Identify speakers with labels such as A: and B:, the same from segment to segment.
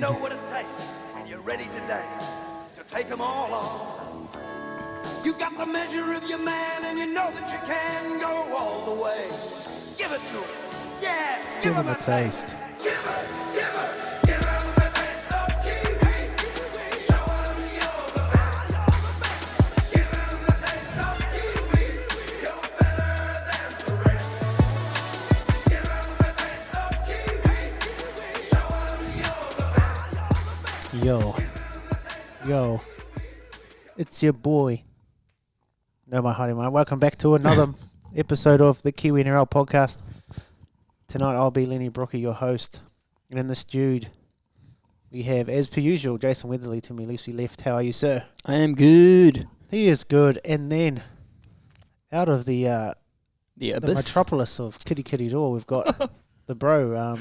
A: know what it takes, and you're ready today to take them all on. You got the measure of your man, and you know that you can go all the way. Give it to him. Yeah,
B: Give him a taste.
A: Give him a taste of Kiwi. Show him you're the best. Give him a taste of Kiwi. You're better than the rest. Give him a taste of Kiwi. Show him you're the best.
B: Yo, it's your boy. No, my hearty mate. Welcome back to another episode of the Kiwi NRL podcast. Tonight I'll be Lennie Brooker, your host. And in this dude, we have, as per usual, Jason Weatherly to me, Lucy left. How are you, sir?
C: I am good.
B: He is good. And then, out of the
C: abyss.
B: metropolis of Kitty Door, we've got the bro.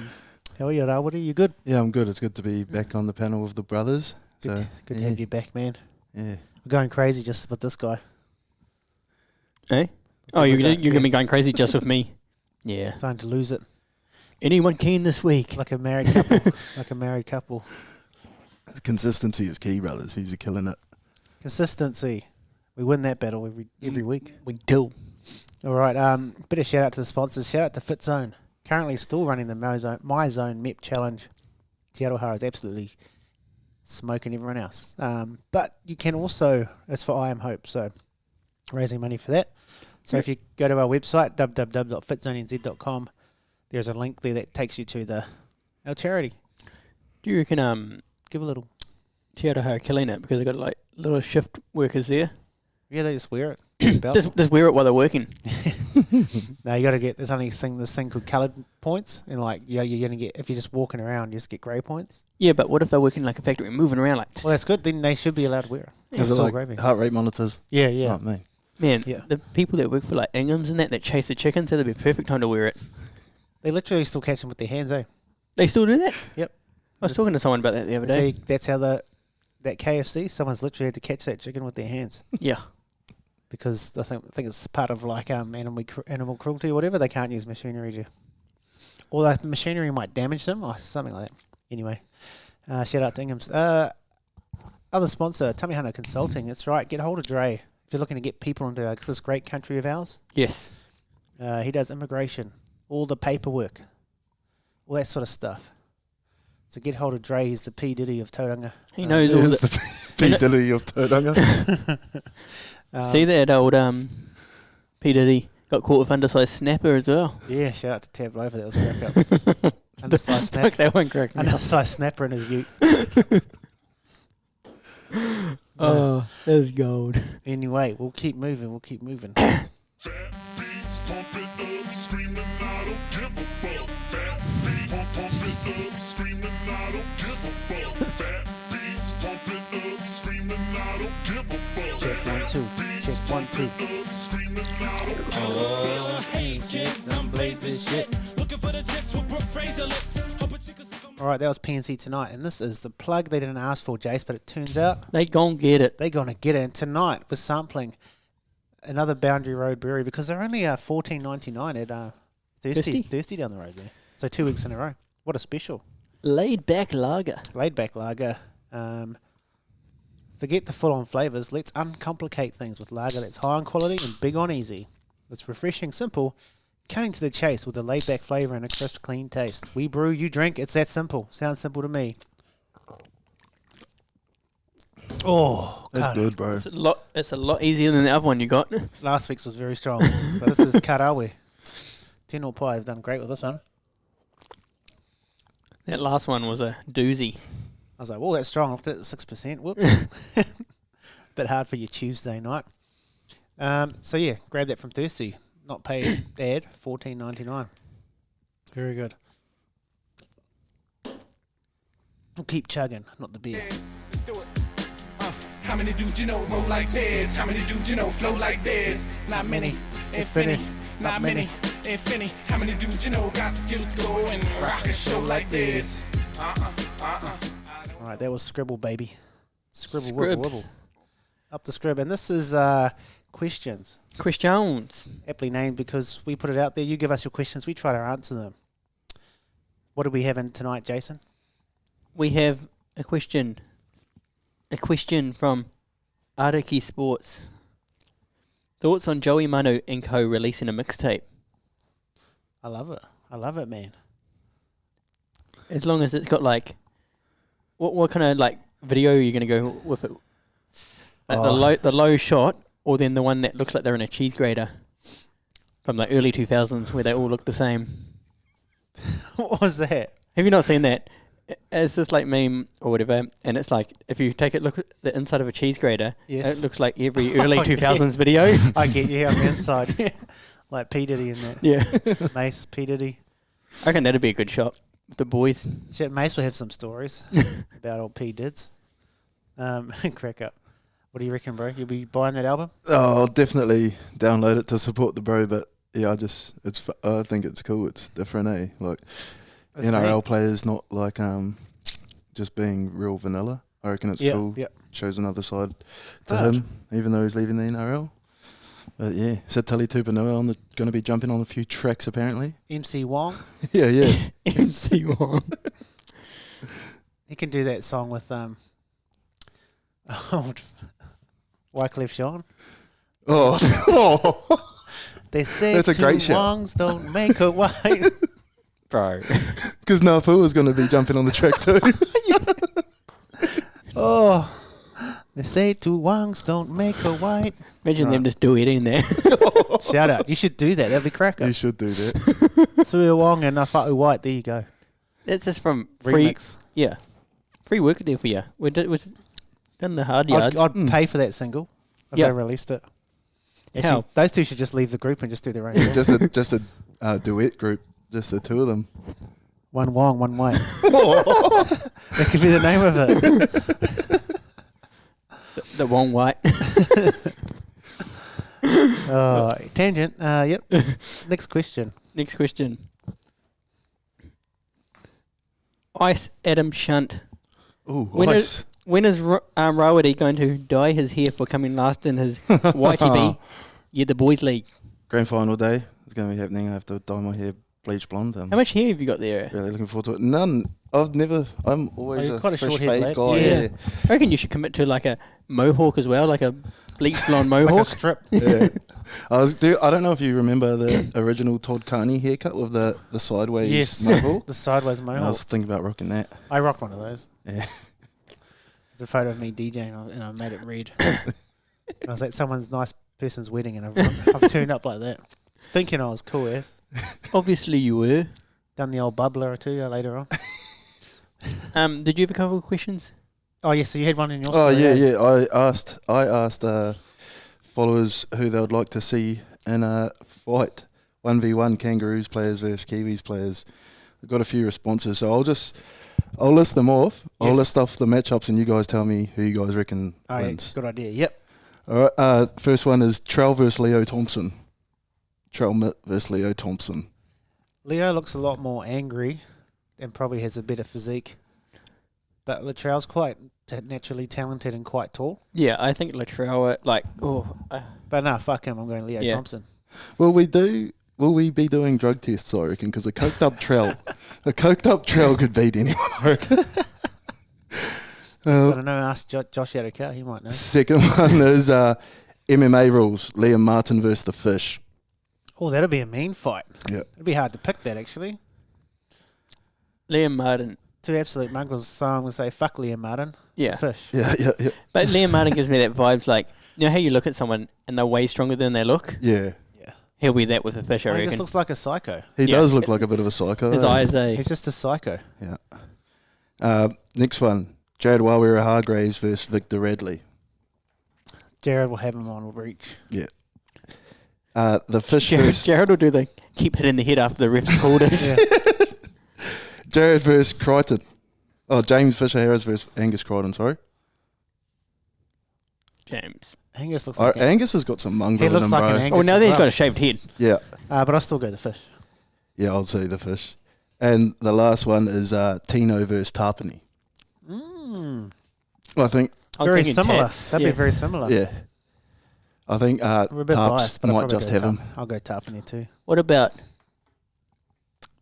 B: How are you, Rawiri? You good?
D: Yeah, I'm good. It's good to be back on the panel with the brothers.
B: Good to have you back, man.
D: Yeah.
B: We're going crazy just with this guy.
C: Eh? Oh, you're going to be going crazy just with me? Yeah.
B: Starting to lose it.
C: Anyone keen this week?
B: Like a married couple.
D: Consistency is key, brothers. He's killing it.
B: Consistency. We win that battle every week.
C: We do.
B: All right. Bit of shout out to the sponsors. Shout out to FitZone. Currently still running the My Zone MEP Challenge. Te Aroha is absolutely smoking everyone else. But you can also, it's for I Am Hope, so raising money for that. So if you go to our website, www.fitzonenz.com, there's a link there that takes you to our charity.
C: Do you reckon
B: Give a little.
C: Te Aroha are killing it because they've got like little shift workers there?
B: Yeah, they just wear it.
C: just wear it while they're working.
B: No, you got to get, there's only this thing called coloured points, and like you're going to get, if you're just walking around, you just get grey points.
C: Yeah, but what if they're working like a factory and moving around like...
B: Well, that's good. Then they should be allowed to wear it.
D: Is it like heart rate monitors?
B: Yeah, yeah.
D: Like me.
C: Man,
B: Yeah.
C: the people that work for like Ingham's and that chase the chickens, that'd be a perfect time to wear it.
B: They literally still catch them with their hands, eh?
C: They still do that?
B: Yep.
C: I was talking to someone about that the other day.
B: See, that's how that KFC, someone's literally had to catch that chicken with their hands.
C: Yeah.
B: Because I think it's part of like animal cruelty or whatever. They can't use machinery to, or the machinery might damage them or something like that. Anyway, shout out to Ingham's. Other sponsor, Tummy Hunter Consulting. That's right. Get hold of Dre if you're looking to get people into this great country of ours.
C: Yes.
B: He does immigration, all the paperwork, all that sort of stuff. So get hold of Dre. He's the P Diddy of Tauranga.
C: He knows all
D: the P Diddy of Tauranga.
C: See that old P Diddy got caught with undersized snapper as well.
B: Yeah, shout out to Tab Lover. That was crack up. Undersized snap.
C: Fuck, that one cracked me up.
B: Undersized snapper in his ute.
C: Oh, that was gold.
B: Anyway, we'll keep moving. Check 1 2. Check 1 2. Oh, hey, shit, some blaze this shit. All right, that was PNC tonight, and this is the plug they didn't ask for, Jace, but it turns out
C: They gon' get it.
B: they're gonna get it. And tonight we're sampling another Boundary Road brewery because they're only $14.99 at Thirsty down the road there. So 2 weeks in a row. What a special.
C: Laid back lager.
B: Laid back lager. Forget the full-on flavours. Let's uncomplicate things with lager that's high on quality and big on easy. It's refreshing, simple, cutting to the chase with a laid-back flavour and a crisp, clean taste. We brew, you drink. It's that simple. Sounds simple to me. Oh,
D: That's
B: God.
D: good, bro.
C: It's a lot easier than the other one you got.
B: Last week's was very strong, but this is Karawe. 10 Pie have done great with this one.
C: That last one was a doozy.
B: I was like, well, that's strong. Looked at it at 6%. Whoops. Bit hard for your Tuesday night. So, yeah, grab that from Thirsty. Not paid ad, $14.99. Very good. We'll keep chugging, not the beer.
E: Let's do it. How many dudes you know roll like this? How many dudes you know flow like this? Not many, if any. Not many, if any. How many dudes you know got the skills to go and rock a show like this?
B: All right, that was Scribble, baby. Scribble, wibble,
C: Scribs.
B: wibble. Up the scrib. And this is questions.
C: Questions.
B: Aptly named because we put it out there. You give us your questions. We try to answer them. What do we have in tonight, Jason?
C: we have a question. A question from Araki Sports. Thoughts on Joey Manu and co releasing a mixtape?
B: I love it. I love it, man.
C: As long as it's got like, what kind of like video are you gonna go with it? Like the low shot, or then the one that looks like they're in a cheese grater from the early 2000s where they all look the same.
B: What was that?
C: Have you not seen that? It's this like meme or whatever, and it's like if you take a look at the inside of a cheese grater,
B: Yes.
C: it looks like every early
B: Oh,
C: 2000s video.
B: I get you on the inside. Like P. Diddy and that.
C: Yeah,
B: Mace, P. Diddy.
C: I reckon that'd be a good shot with the boys.
B: Shit, Mace will have some stories about old P. Dids. Crack up. What do you reckon, bro? You'll be buying that album?
D: Oh, I'll definitely download it to support the bro, but yeah, I think it's cool. It's different, eh? Like
B: That's
D: NRL
B: me.
D: players, not like just being real vanilla. I reckon it's cool.
B: Yep.
D: Shows another side to
B: Hard.
D: him, even though he's leaving the NRL. But yeah, Sitali Tupanua going to be jumping on a few tracks apparently.
B: MC Wong.
D: Yeah.
C: MC One.
B: He can do that song with old Wycliffe Jean.
D: Oh,
B: They say
D: That's a
B: two
D: great shout.
B: Wongs don't make a white.
C: Bro.
D: because Nafua's going to be jumping on the track too.
B: Oh, they say two Wongs don't make a white.
C: Imagine them just duetting there.
B: Shout out. You should do that. That'd be cracker.
D: You should do that.
B: Sui Wong and Nafa'u White. There you go.
C: That's just from free.
B: Remix.
C: Yeah. Free work there for you. We're done the hard yards.
B: I'd pay for that single if
C: Yep.
B: they released it. Actually,
C: How?
B: those two should just leave the group and just do their own thing.
D: just a duet group, just the two of them.
B: One Wong, one White. That could be the name of it.
C: the wrong white.
B: Oh, tangent. Yep. Next question.
C: Next question. Ice Adam Shunt.
D: Ooh,
C: When
D: ice.
C: When is Rawiri going to dye his hair for coming last in his YTB? Yeah, the boys' league.
D: Grand final day is going to be happening. I have to dye my hair bleach blonde.
C: How much hair have you got there?
D: Really looking forward to it. None. I'm always
B: you're
D: a
B: quite a
D: fresh
B: short-haired
D: fade
B: lad.
D: guy.
C: Yeah.
D: Yeah.
C: I reckon you should commit to like a mohawk as well, like a bleach blonde mohawk.
B: Like a strip.
D: Yeah. I don't know if you remember the original Todd Carney haircut with the sideways
B: Yes.
D: mohawk.
B: The sideways
D: I
B: mohawk.
D: was thinking about rocking that.
B: I rocked one of those.
D: Yeah.
B: There's a photo of me DJing and I made it red. I was at someone's nice person's wedding and I've turned up like that. Thinking I was cool ass.
C: Obviously you were.
B: Done the old bubbler or two later on.
C: Did you have a couple of questions?
B: Oh, yes, so you had one in your
D: Oh
B: story.
D: yeah. I asked followers who they would like to see in a fight. 1v1 Kangaroos players versus Kiwis players. I've got a few responses, so I'll list them off. I'll
B: Yes.
D: list off the matchups, and you guys tell me who you guys reckon
B: Oh, yeah,
D: wins.
B: good idea. Yep.
D: All right. First one is Trell versus Leo Thompson. Trell Mitt versus Leo Thompson.
B: Leo looks a lot more angry and probably has a better physique. But Latrell's quite naturally talented and quite tall.
C: Yeah, I think Latrell,
B: But no, fuck him. I'm going Leo
C: Yeah.
B: Thompson.
D: Will we be doing drug tests? I reckon because a coked up Trell could beat anyone. I reckon.
B: I don't know. Ask Josh Adokar. He might know.
D: Second one is MMA rules. Liam Martin versus the Fish.
B: Oh, that'll be a mean fight.
D: Yeah.
B: It'd be hard to pick that, actually.
C: Liam Martin.
B: Two absolute mongrels, so I'm going to say fuck Liam Martin.
C: Yeah.
B: Fish.
D: Yeah.
C: But Liam Martin gives me that vibes like, you know how you look at someone and they're way stronger than they look?
D: Yeah.
C: He'll be that with a fish, I
B: Well, he
C: reckon.
B: just looks like a psycho.
D: He
C: Yeah.
D: does look like a bit of a psycho.
C: His
D: eh?
C: eyes,
B: He's just a psycho.
D: Yeah. Next one. Jared Wawira Hargraves versus Victor Radley.
B: Jared will have him on reach.
D: Yeah. The Fish versus
C: Jared will do the keep hitting the head after the ref's called it.
B: Yeah.
D: Jared versus Crichton. Oh, James Fisher Harris versus Angus Crichton, sorry.
C: James.
B: Angus looks like
D: Angus has got some mongrel
B: He
D: in
B: looks
D: him,
B: like
D: bro.
B: an Angus.
C: Oh, now
B: as
C: that he's
B: well.
C: got a shaved head.
D: Yeah.
B: But I'll still go the Fish.
D: Yeah, I'll say the Fish. And the last one is Tino versus Tarpany. I think,
C: I was
B: Very
C: thinking
B: similar.
C: Tats.
B: That'd
C: Yeah.
B: be very similar.
D: yeah. I think
B: We're a bit
D: Tarps
B: biased, but I'll
D: might
B: probably
D: just
B: go
D: have him.
B: I'll go Tarpany too.
C: What about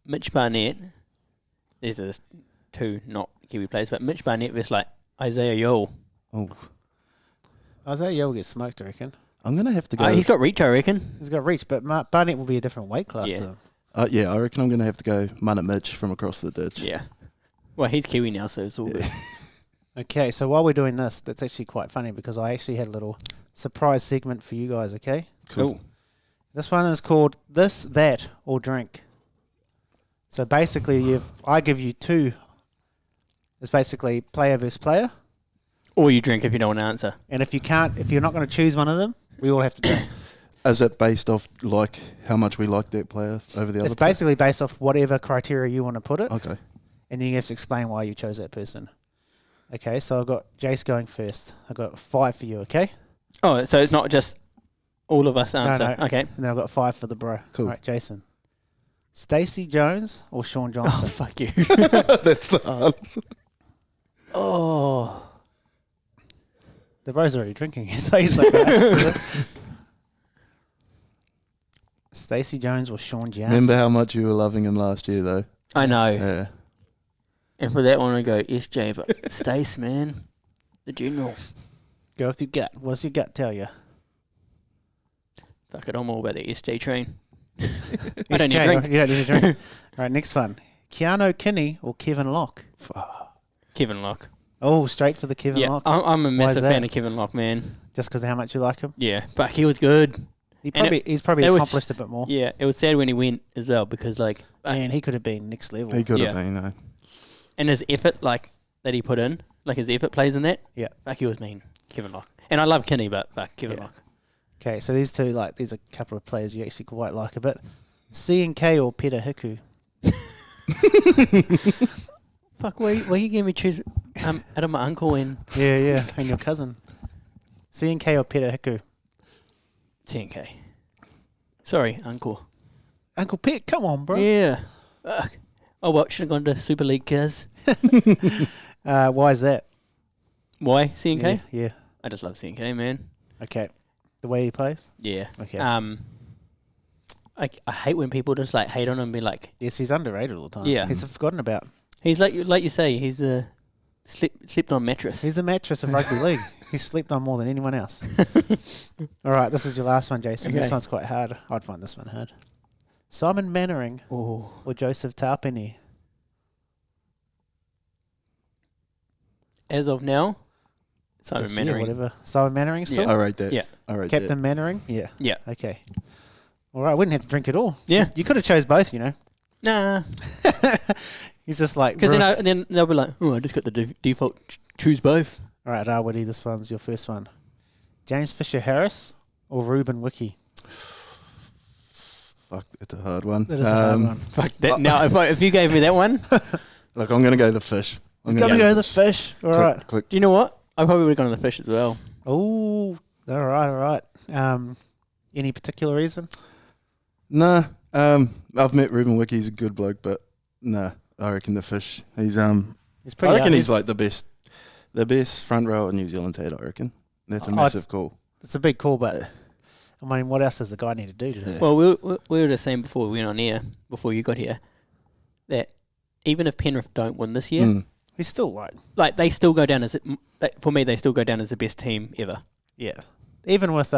C: Mitch Barnett? These are the two not Kiwi players, but Mitch Barnett versus like Isaiah Yule.
D: Oh,
B: Isaiah Yeo will get smoked, I reckon.
D: I'm gonna have to go.
C: He's got reach, I reckon.
B: He's got reach, but Barnett will be a different weight class
C: Yeah.
B: to him.
D: Yeah, I reckon I'm gonna have to go Munna Mitch from across the ditch.
C: Yeah. Well, he's Kiwi now, so it's all good.
B: Okay, so while we're doing this, that's actually quite funny because I actually had a little surprise segment for you guys, okay?
C: Cool.
B: This one is called This, That, or Drink. So basically, I give you two. It's basically player versus player.
C: Or you drink if you don't want to answer.
B: And if you're not going to choose one of them, we all have to drink.
D: Is it based off like how much we like that player over the other?
B: It's basically based off whatever criteria you want to put it.
D: Okay.
B: And then you have to explain why you chose that person. Okay, so I've got Jace going first. I've got 5 for you, okay?
C: Oh, so it's not just all of us answer.
B: No.
C: Okay.
B: And then I've got 5 for the bro.
D: Cool.
B: All right, Jason. Stacey Jones or Sean
C: Oh,
B: Johnson?
C: fuck you.
D: That's the hardest one.
C: Oh.
B: The bro's already drinking. So he's like, Stacey Jones or Sean Johnson?
D: Remember how much you were loving him last year, though.
C: I know.
D: Yeah.
C: And for that one, I go SJ, but Stace, man. The general.
B: Go with your gut. What does your gut tell you?
C: Fuck it, I'm all about the SJ train. I
B: SJ,
C: don't need to drink.
B: You don't need to drink. All right, next one. Keanu Kinney or Kevin Locke?
C: Kevin Locke.
B: Oh, straight for the Kevin
C: Yeah,
B: Locke.
C: I'm a massive
B: that?
C: fan of Kevin Locke, man.
B: Just because of how much you like him?
C: Yeah, but he was good.
B: He's probably
C: it was-
B: accomplished a bit more.
C: Yeah, it was sad when he went as well because, like,
B: Man, he could have been next level.
D: He could
C: Yeah.
D: have been, though.
C: and his effort, like, that he put in, like his effort plays in that,
B: Yeah.
C: like he was mean. Kevin Locke. And I love Kinney, but fuck, Kevin
B: Yeah.
C: Locke.
B: Okay, so these two, there's a couple of players you actually quite like a bit. C&K or Peter Hiku?
C: Fuck, why you giving me choose out of my uncle and
B: Yeah, and your cousin. C&K or Peter Hiku?
C: 10K? Sorry, uncle.
B: Uncle Pete, come on, bro.
C: Yeah. Fuck. Oh, well, should have gone to Super League, cuz.
B: Why is that?
C: Why, CNK?
B: Yeah.
C: I just love CNK, man.
B: Okay. The way he plays?
C: Yeah.
B: Okay.
C: I hate when people just, like, hate on him and be like,
B: Yes, he's underrated all the time.
C: Yeah.
B: He's forgotten about.
C: he's like you say, he's the slept on mattress.
B: He's the mattress of rugby league. He's slept on more than anyone else. All right, this is your last one, Jason. This
C: Okay.
B: one's quite hard. I'd find this one hard. Simon Mannering
C: Oh.
B: or Joseph Taupini?
C: As of now, Simon
B: This year,
C: Mannering.
B: whatever. Simon Mannering still?
C: Yeah.
D: I rate that.
C: Yeah.
D: I rate that.
B: Captain Mannering? Yeah.
C: Yeah.
B: Okay. All right, we didn't have to drink at all.
C: Yeah.
B: You could have chose both, you know.
C: Nah.
B: He's just like...
C: Because then they'll be like, oh, I just got the default choose both.
B: All right, Rawiri, this one's your first one. James Fisher-Harris or Ruben Wiki?
D: Fuck, it's a hard one.
B: That is a hard one.
C: Fuck that. Now, if you gave me that one,
D: Look, I'm going to go the fish. I'm
B: He's
D: gonna
B: got to go the fish. All
D: Click,
B: right.
D: click.
C: do you know what? I probably would have gone on the fish as well.
B: Oh, all right. Any particular reason?
D: Nah, I've met Ruben Wiki. He's a good bloke, but nah, I reckon the fish. He's
B: He's pretty.
D: I reckon
B: out
D: he's
B: there.
D: like the best front row New Zealand's had. I reckon that's a
B: Oh,
D: massive call.
B: It's a big call, but I mean, what else does the guy need to do today?
D: Yeah.
C: Well, we were just saying before we went on air, before you got here, that even if Penrith don't win this year,
D: Mm.
B: He's still
C: like they still go down as for me, they still go down as the best team ever.
B: yeah. Even with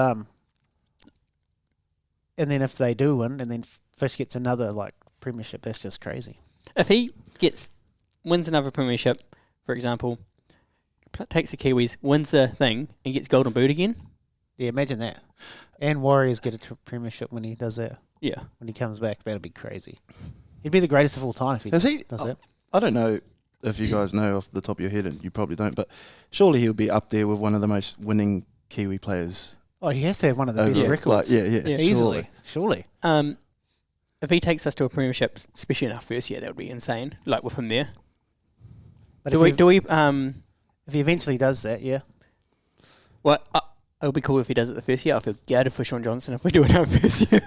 B: and then if they do win, and then Fish gets another premiership, that's just crazy.
C: If he wins another premiership, for example, takes the Kiwis, wins the thing, and gets golden boot again.
B: Yeah, imagine that. And Warriors get a premiership when he does that.
C: Yeah.
B: When he comes back, that'd be crazy. He'd be the greatest of all time if he
D: Has he?
B: does that.
D: I don't know if you guys know off the top of your head, and you probably don't, but surely he'll be up there with one of the most winning Kiwi players.
B: Oh, he has to have one of the
D: over-
B: best records.
D: yeah,
C: Yeah,
B: Easily. Surely.
C: If he takes us to a premiership, especially in our first year, that would be insane. Like with him there.
B: But
C: Do we?
B: if he eventually does that, yeah.
C: Well, it would be cool if he does it the first year. I feel gutted for Sean Johnson if we do it our first year.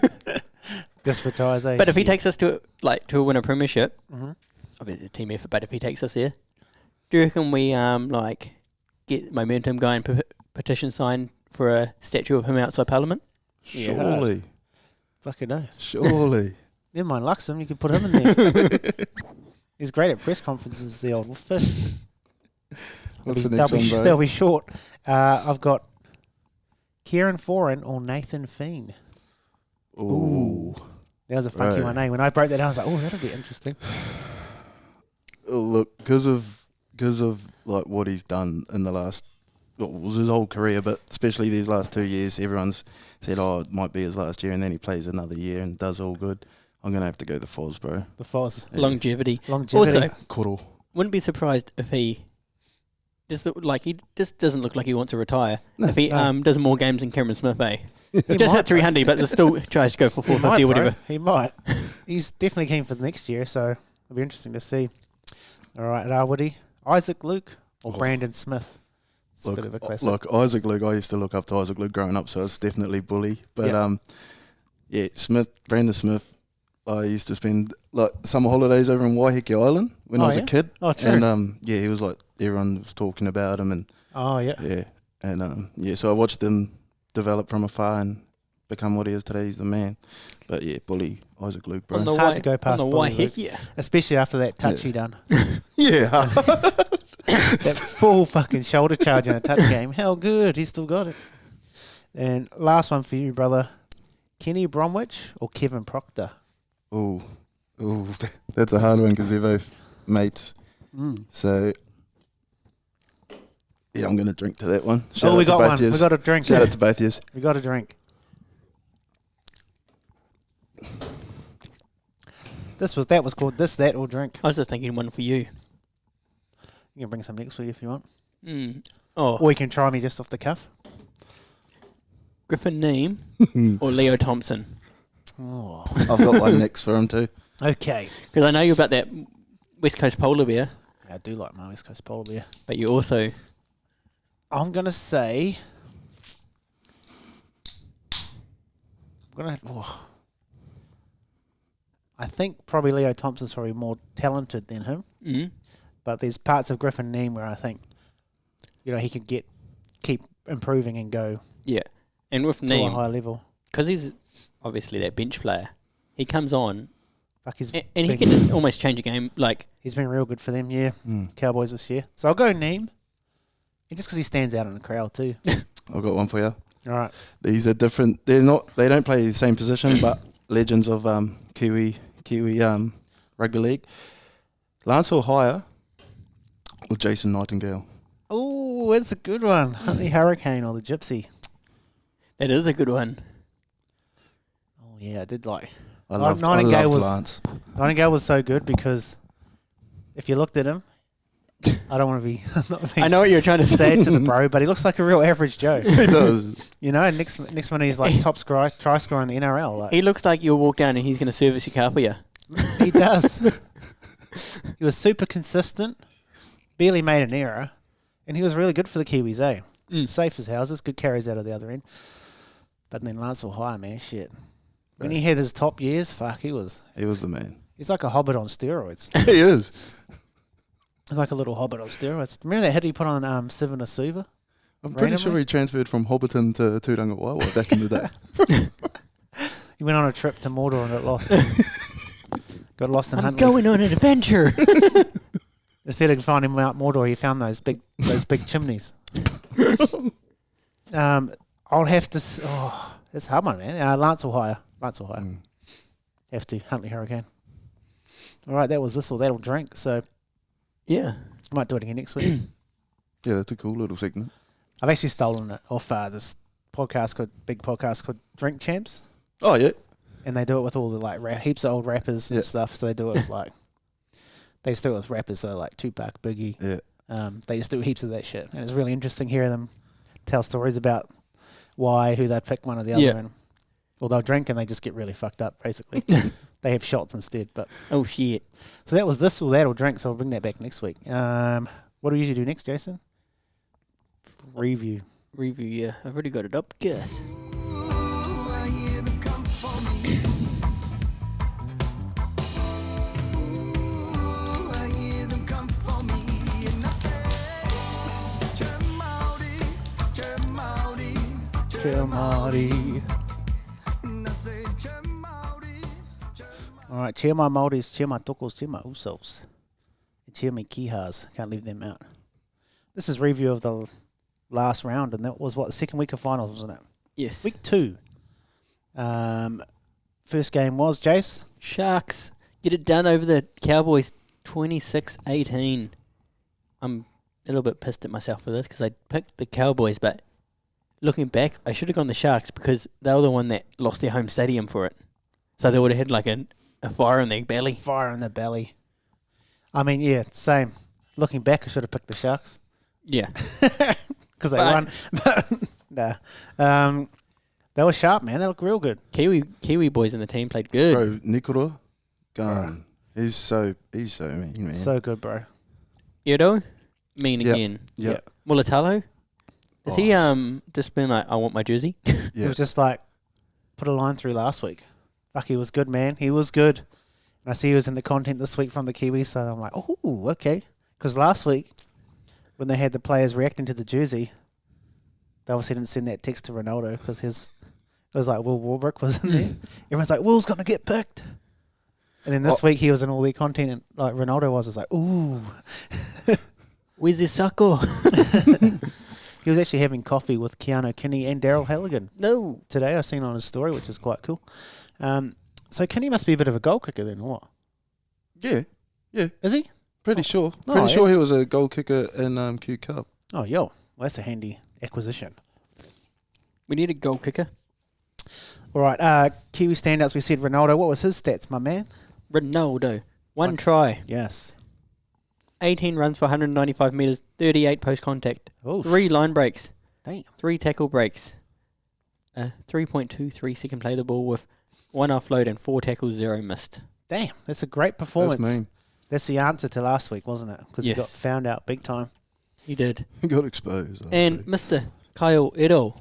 B: Just retires, eh?
C: But if he takes us to a win a premiership,
B: Mhm.
C: obviously it's a team effort. But if he takes us there, do you reckon we get momentum going, petition signed for a statue of him outside Parliament?
B: Yeah.
D: Surely,
B: Fucking knows.
D: surely.
B: Never mind Luxem, you could put him in there. He's great at press conferences, the old fish.
D: What's the next one, bro?
B: They'll be short. I've got Kieran Foran or Nathan Fiend.
D: Ooh.
B: That was a funky
D: Right.
B: one, eh? When I broke that down, I was like, oh, that'll be interesting.
D: Look, because of like what he's done in the last, well, it was his whole career, but especially these last 2 years, everyone's said, oh, it might be his last year, and then he plays another year and does all good. I'm going to have to go the Foz, bro.
B: The Foz.
C: Longevity.
B: Longevity.
C: Also,
D: Koro.
C: wouldn't be surprised if he he just doesn't look like he wants to retire. If he does more games than Cameron Smith, eh?
B: He
C: Just
B: might,
C: hit 300, but still tries to go for 450 or whatever.
B: He might. He's definitely keen for the next year, so it'll be interesting to see. All right, Woody. Isaac Luke or Brandon Smith? It's a bit of a classic.
D: Look, Isaac Luke, I used to look up to Isaac Luke growing up, so it's definitely bully. But, Brandon Smith, I used to spend like summer holidays over in Waiheke Island when I was a kid.
B: Oh, true.
D: And, he was like, everyone was talking about him. And
B: yeah.
D: And, so I watched him develop from afar and become what he is today. He's the man. But, bully Isaac Luke, bro.
B: Hard to go past
C: on the
B: bully Luke.
C: Waiheke.
B: Especially after that touch he done.
D: Yeah.
B: That full fucking shoulder charge in a touch game. How good. He still got it. And last one for you, brother. Kenny Bromwich or Kevin Proctor?
D: Ooh, that's a hard one because they're both mates. So, yeah, I'm going to drink to that one. Shout out
B: we
D: to
B: got
D: both
B: one.
D: yous.
B: We got a drink.
D: Shout out to both yous.
B: We got a drink. That was called This, That, or Drink.
C: I was just thinking one for you.
B: You can bring some next week if you want.
C: Oh,
B: Or you can try me just off the cuff.
C: Griffin Neem or Leo Thompson?
B: Oh.
D: I've got one next for him too.
B: Okay.
C: Because I know you're about that West Coast polar bear,
B: I do like my West Coast polar bear.
C: but you also...
B: I'm going to say... I think probably Leo Thompson's probably more talented than him.
C: Mm.
B: But there's parts of Griffin Neem where I think, he can keep improving and go
C: Yeah. And with
B: to a
C: Neem,
B: high level.
C: because he's obviously that bench player, he comes on
B: Fuck, he's
C: and he
B: been-
C: can just almost change a game. Like,
B: he's been real good for them, Cowboys this year. So I'll go Neem. And just because he stands out in the crowd too.
D: I've got one for you.
B: All right.
D: These are different. They don't play the same position, but legends of Kiwi rugby league. Lance Hire or Jason Nightingale.
B: Oh, that's a good one. Huntley Hurricane or the Gypsy.
C: that is a good one.
B: Oh yeah, I did like.
D: I loved
B: Nightingale was
D: Lance.
B: Nightingale was so good because if you looked at him, I don't want to be. not being
C: I know what you're trying to say.
B: sad to the bro, but he looks like a real average Joe.
D: He does.
B: And next one he's like top try scorer in the NRL. Like,
C: He looks like you'll walk down and he's going to service your car for you.
B: he does. He was super consistent, barely made an error, and he was really good for the Kiwis, eh? Safe as houses, good carries out of the other end. But then Lance Hire, man, shit. When he had his top years, fuck,
D: He was the man.
B: he's like a hobbit on steroids.
D: He is.
B: He's like a little hobbit on steroids. Remember that hit he put on Sivan Asuva?
D: I'm pretty sure
B: Randomly?
D: he transferred from Hobbiton to Tūranga Waiwa back in the day.
B: He went on a trip to Mordor and got lost. Got lost in
C: I'm
B: Huntley.
C: going on an adventure.
B: Instead of finding Mount Mordor, he found those big chimneys. I'll have to. It's a hard one, man. Lance Hire. Have to. Huntley Hurricane. All right, that was This or That'll Drink. So
C: Yeah.
B: I might do it again next week.
D: Yeah, that's a cool little segment.
B: I've actually stolen it off this big podcast called Drink Champs.
D: Oh, yeah.
B: And they do it with all the heaps of old rappers and stuff. So they do it with they just do it with rappers that are like Tupac, Biggie.
D: Yeah.
B: They just do heaps of that shit. And it's really interesting hearing them tell stories about who they pick one or the other.
C: Yeah.
B: And, well, they'll drink and they just get really fucked up, basically. They have shots instead. But
C: Oh, shit.
B: so that was This or That'll Drink. So I'll bring that back next week. What do we usually do next, Jason? Review.
C: Review, yeah. I've already got it up. Guess.
B: All right, cheer my Māoris, cheer my tokos, cheer my usos. Chiami Kihas. Can't leave them out. This is review of the last round, and that was the second week of finals, wasn't it?
C: Yes.
B: Week 2. First game was Jace.
C: Sharks get it done over the Cowboys 26-18. I'm a little bit pissed at myself for this because I picked the Cowboys, but looking back, I should have gone the Sharks because they were the one that lost their home stadium for it. So they would have had like a fire in their belly.
B: Fire in the belly. I mean, yeah, same. Looking back, I should have picked the Sharks
C: Yeah.
B: because they won. But nah. They were sharp, man. They look real good.
C: Kiwi boys in the team played good.
D: Bro, Nikoro, gone. He's so mean, man.
B: So good, bro.
C: Edo, mean
D: Yep.
C: again.
D: yeah.
C: Mulatalo, is
D: Oh,
C: he
D: s-
C: just been like, I want my jersey?
B: He
D: Yeah.
B: was just like, put a line through last week. Fuck, he was good, man. He was good. And I see he was in the content this week from the Kiwis, so I'm like, oh, okay. Because last week, when they had the players reacting to the jersey, they obviously didn't send that text to Ronaldo because it was like Will Warbrick was in there. Everyone's like, Will's going to get picked. And then this week he was in all their content, and like Ronaldo was, it's like, ooh.
C: Where's his Sako?
B: He was actually having coffee with Keanu Kinney and Daryl Halligan
C: No.
B: today. I seen on his story, which is quite cool. So Kinney must be a bit of a goal kicker then, or what?
D: Yeah.
B: Is he?
D: Pretty sure.
B: Oh,
D: Pretty
B: yeah.
D: sure he was a goal kicker in Q Cup.
B: Oh, yo. Well, that's a handy acquisition.
C: We need a goal kicker.
B: All right, Kiwi standouts. We said Ronaldo. What was his stats, my man?
C: Ronaldo. One try.
B: Yes.
C: 18 runs for 195 metres, 38 post-contact,
B: Oh,
C: 3 line breaks,
B: damn.
C: 3 tackle breaks, 3.23 second play the ball with 1 offload and 4 tackles, 0 missed.
B: Damn, that's a great performance.
D: That's mean.
B: That's the answer to last week, wasn't it? Because he got
C: Yes.
B: found out big time.
C: He did.
D: He got exposed. I'd
C: And
D: say.
C: Mr. Kyle Edo.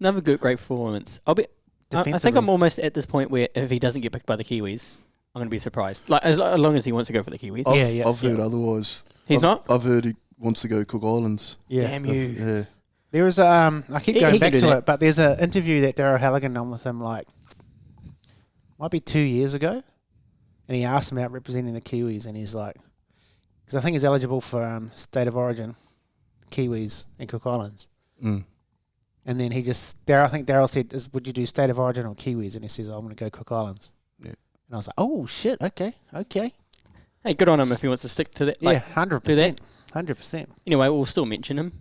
C: Another good, great performance. I think I'm
B: Defensively.
C: almost at this point where if he doesn't get picked by the Kiwis, I'm going to be surprised. Like as long as he wants to go for the Kiwis.
D: I've heard otherwise.
C: He's not?
D: I've heard he wants to go Cook Islands.
B: Yeah.
C: Damn you.
D: Yeah.
B: There was I keep
C: He
B: going
C: can
B: back
C: do
B: to
C: that.
B: it, but there's an interview that Daryl Halligan done with him like might be 2 years ago, and he asked him about representing the Kiwis, and he's like, because I think he's eligible for state of origin, Kiwis and Cook Islands,
D: Mm.
B: and then I think Daryl said, "Would you do state of origin or Kiwis?" And he says, "I'm going to go Cook Islands."
D: Yeah.
B: And I was like, "Oh shit, okay."
C: Hey, good on him if he wants to stick to that.
B: Yeah,
C: Like,
B: 100%. 100%.
C: anyway, we'll still mention him.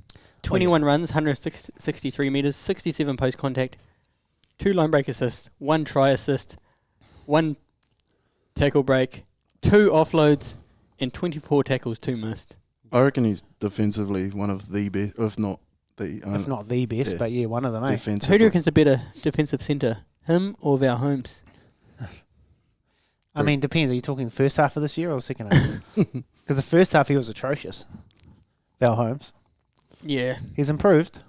C: 21 runs, 163 metres, 67 post-contact, 2 line break assists, 1 try assist, 1 tackle break, 2 offloads, and 24 tackles, 2 missed.
D: I reckon he's defensively one of the best, if not the
B: If not the best,
D: yeah.
B: but yeah, one of them, eh?
D: defensive.
C: Who do you reckon's a better defensive centre, him or Val Holmes?
B: I mean, depends. Are you talking the first half of this year or the second half? Because the first half he was atrocious. Val Holmes.
C: Yeah.
B: He's improved.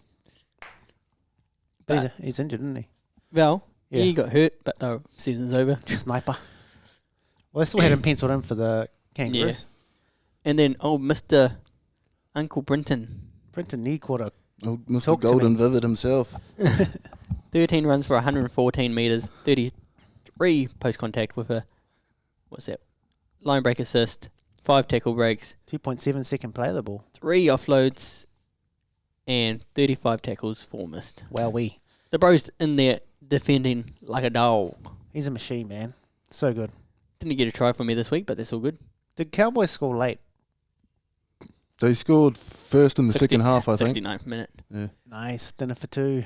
C: But-
B: He's injured, isn't he?
C: Val,
B: Yeah.
C: he got hurt, but the season's over.
B: Sniper. Well, they still had him penciled in for the Kangaroos.
C: And then, Mr. Uncle Brinton,
B: Brenton Neequarter.
D: Oh, Mr.
B: Talk to
D: Golden
B: me.
D: Vivid himself.
C: 13 runs for 114 metres, 33 post-contact with a, line break assist, 5 tackle breaks,
B: 2.7 second play of the ball.
C: 3 offloads, and 35 tackles, 4 missed.
B: Wowee.
C: The bro's in there defending like a dog.
B: He's a machine, man. So good.
C: Didn't get a try from me this week, but that's all good.
B: Did Cowboys score late?
D: They scored first in the
C: 60
D: second half, I think.
C: 69th minute.
B: Nice. Dinner for two.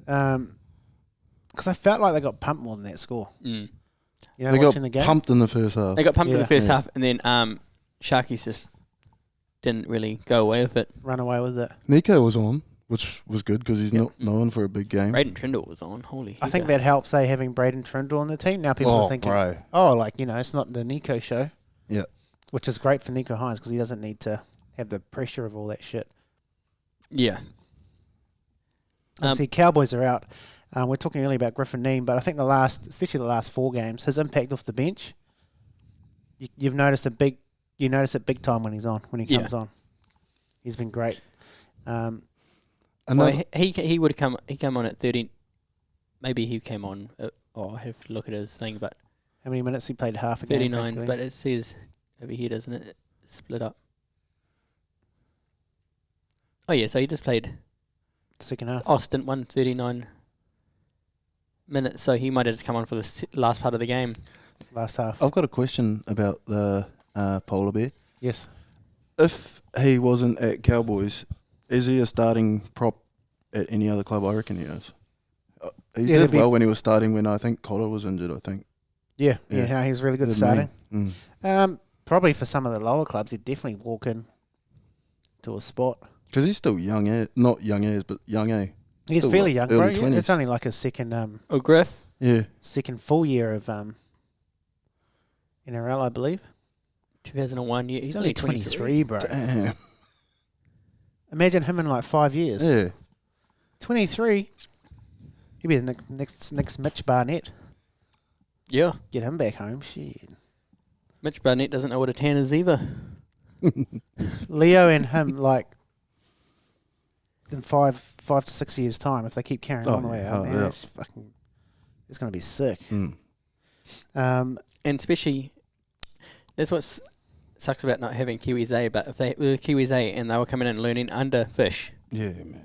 B: Because I felt like they got pumped more than that score.
C: Mm.
B: You know,
D: They got
B: watching the game?
D: pumped in the first half.
C: They got pumped in
B: Yeah.
C: the first
D: Yeah.
C: half, and then Sharkies just didn't really go away with it.
B: Run away with it.
D: Nico was on, which was good because he's
C: Yep.
D: not known for a big game.
C: Braden Trindle was on. Holy
B: I think
C: hooker.
B: that helps, having Braden Trindle on the team. Now people are thinking,
D: bro.
B: it's not the Nico show.
D: Yeah.
B: Which is great for Nico Hines because he doesn't need to have the pressure of all that shit.
C: Yeah.
B: See, Cowboys are out. We're talking earlier about Griffin Neem, but I think especially the last 4 games, his impact off the bench, you've noticed it big time when he comes on. He's been great.
D: Another,
C: Well, he would have come on at 30. Maybe he came on. I have to look at his thing, but
B: How many minutes he played half a game?
C: 39.
B: basically?
C: But it says over here, doesn't it? Split up. Oh yeah, so he just played
B: Second half.
C: Austin 139 minutes, so he might have just come on for the last part of the game.
B: Last half.
D: I've got a question about the polar bear.
B: Yes.
D: If he wasn't at Cowboys, is he a starting prop at any other club? I reckon he is. He
B: Yeah,
D: did well when he was starting when I think Cotter was injured, I think.
B: Yeah.
D: Yeah.
B: No, he's really good at
D: Didn't
B: starting.
D: he? Mm.
B: Probably for some of the lower clubs, he'd definitely walk in to a spot.
D: Because he's still young, not young as, but young, eh?
B: He's
D: Still
B: fairly
D: like
B: young, bro.
D: early
B: Yeah,
D: 20s.
B: it's only like his second
C: Oh, Griff.
D: Yeah.
B: second full year of NRL, I believe.
C: 2001. Yeah,
B: He's only 23, bro.
D: Damn.
B: Imagine him in like 5 years.
D: Yeah.
B: 23. He'll be the next Mitch Barnett.
C: Yeah.
B: Get him back home. Shit.
C: Mitch Barnett doesn't know what a tan is either.
B: Leo and him, like, in 5 to 6 years' time, if they keep carrying on the way out, man, it's fucking, it's going to be sick.
D: Mm.
C: And especially, that's what sucks about not having Kiwis A. But if they were Kiwis A and they were coming in and learning under Fish,
D: Yeah, man.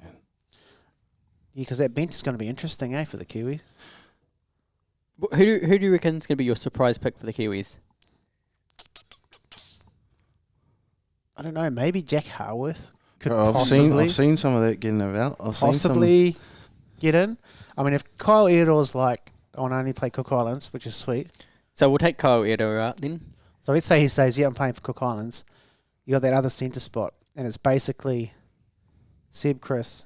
B: Yeah, because that bench is going to be interesting, for the Kiwis.
C: who do you reckon is going to be your surprise pick for the Kiwis?
B: I don't know. Maybe Jack Harworth could
D: Bro,
B: possibly
D: I've seen some of that getting about. I've seen
B: possibly get in. I mean, if Kyle Edo's like, I want to only play Cook Islands, which is sweet.
C: So we'll take Kyle Edo out then.
B: So let's say he says, yeah, I'm playing for Cook Islands. You got that other centre spot, and it's basically Seb, Chris,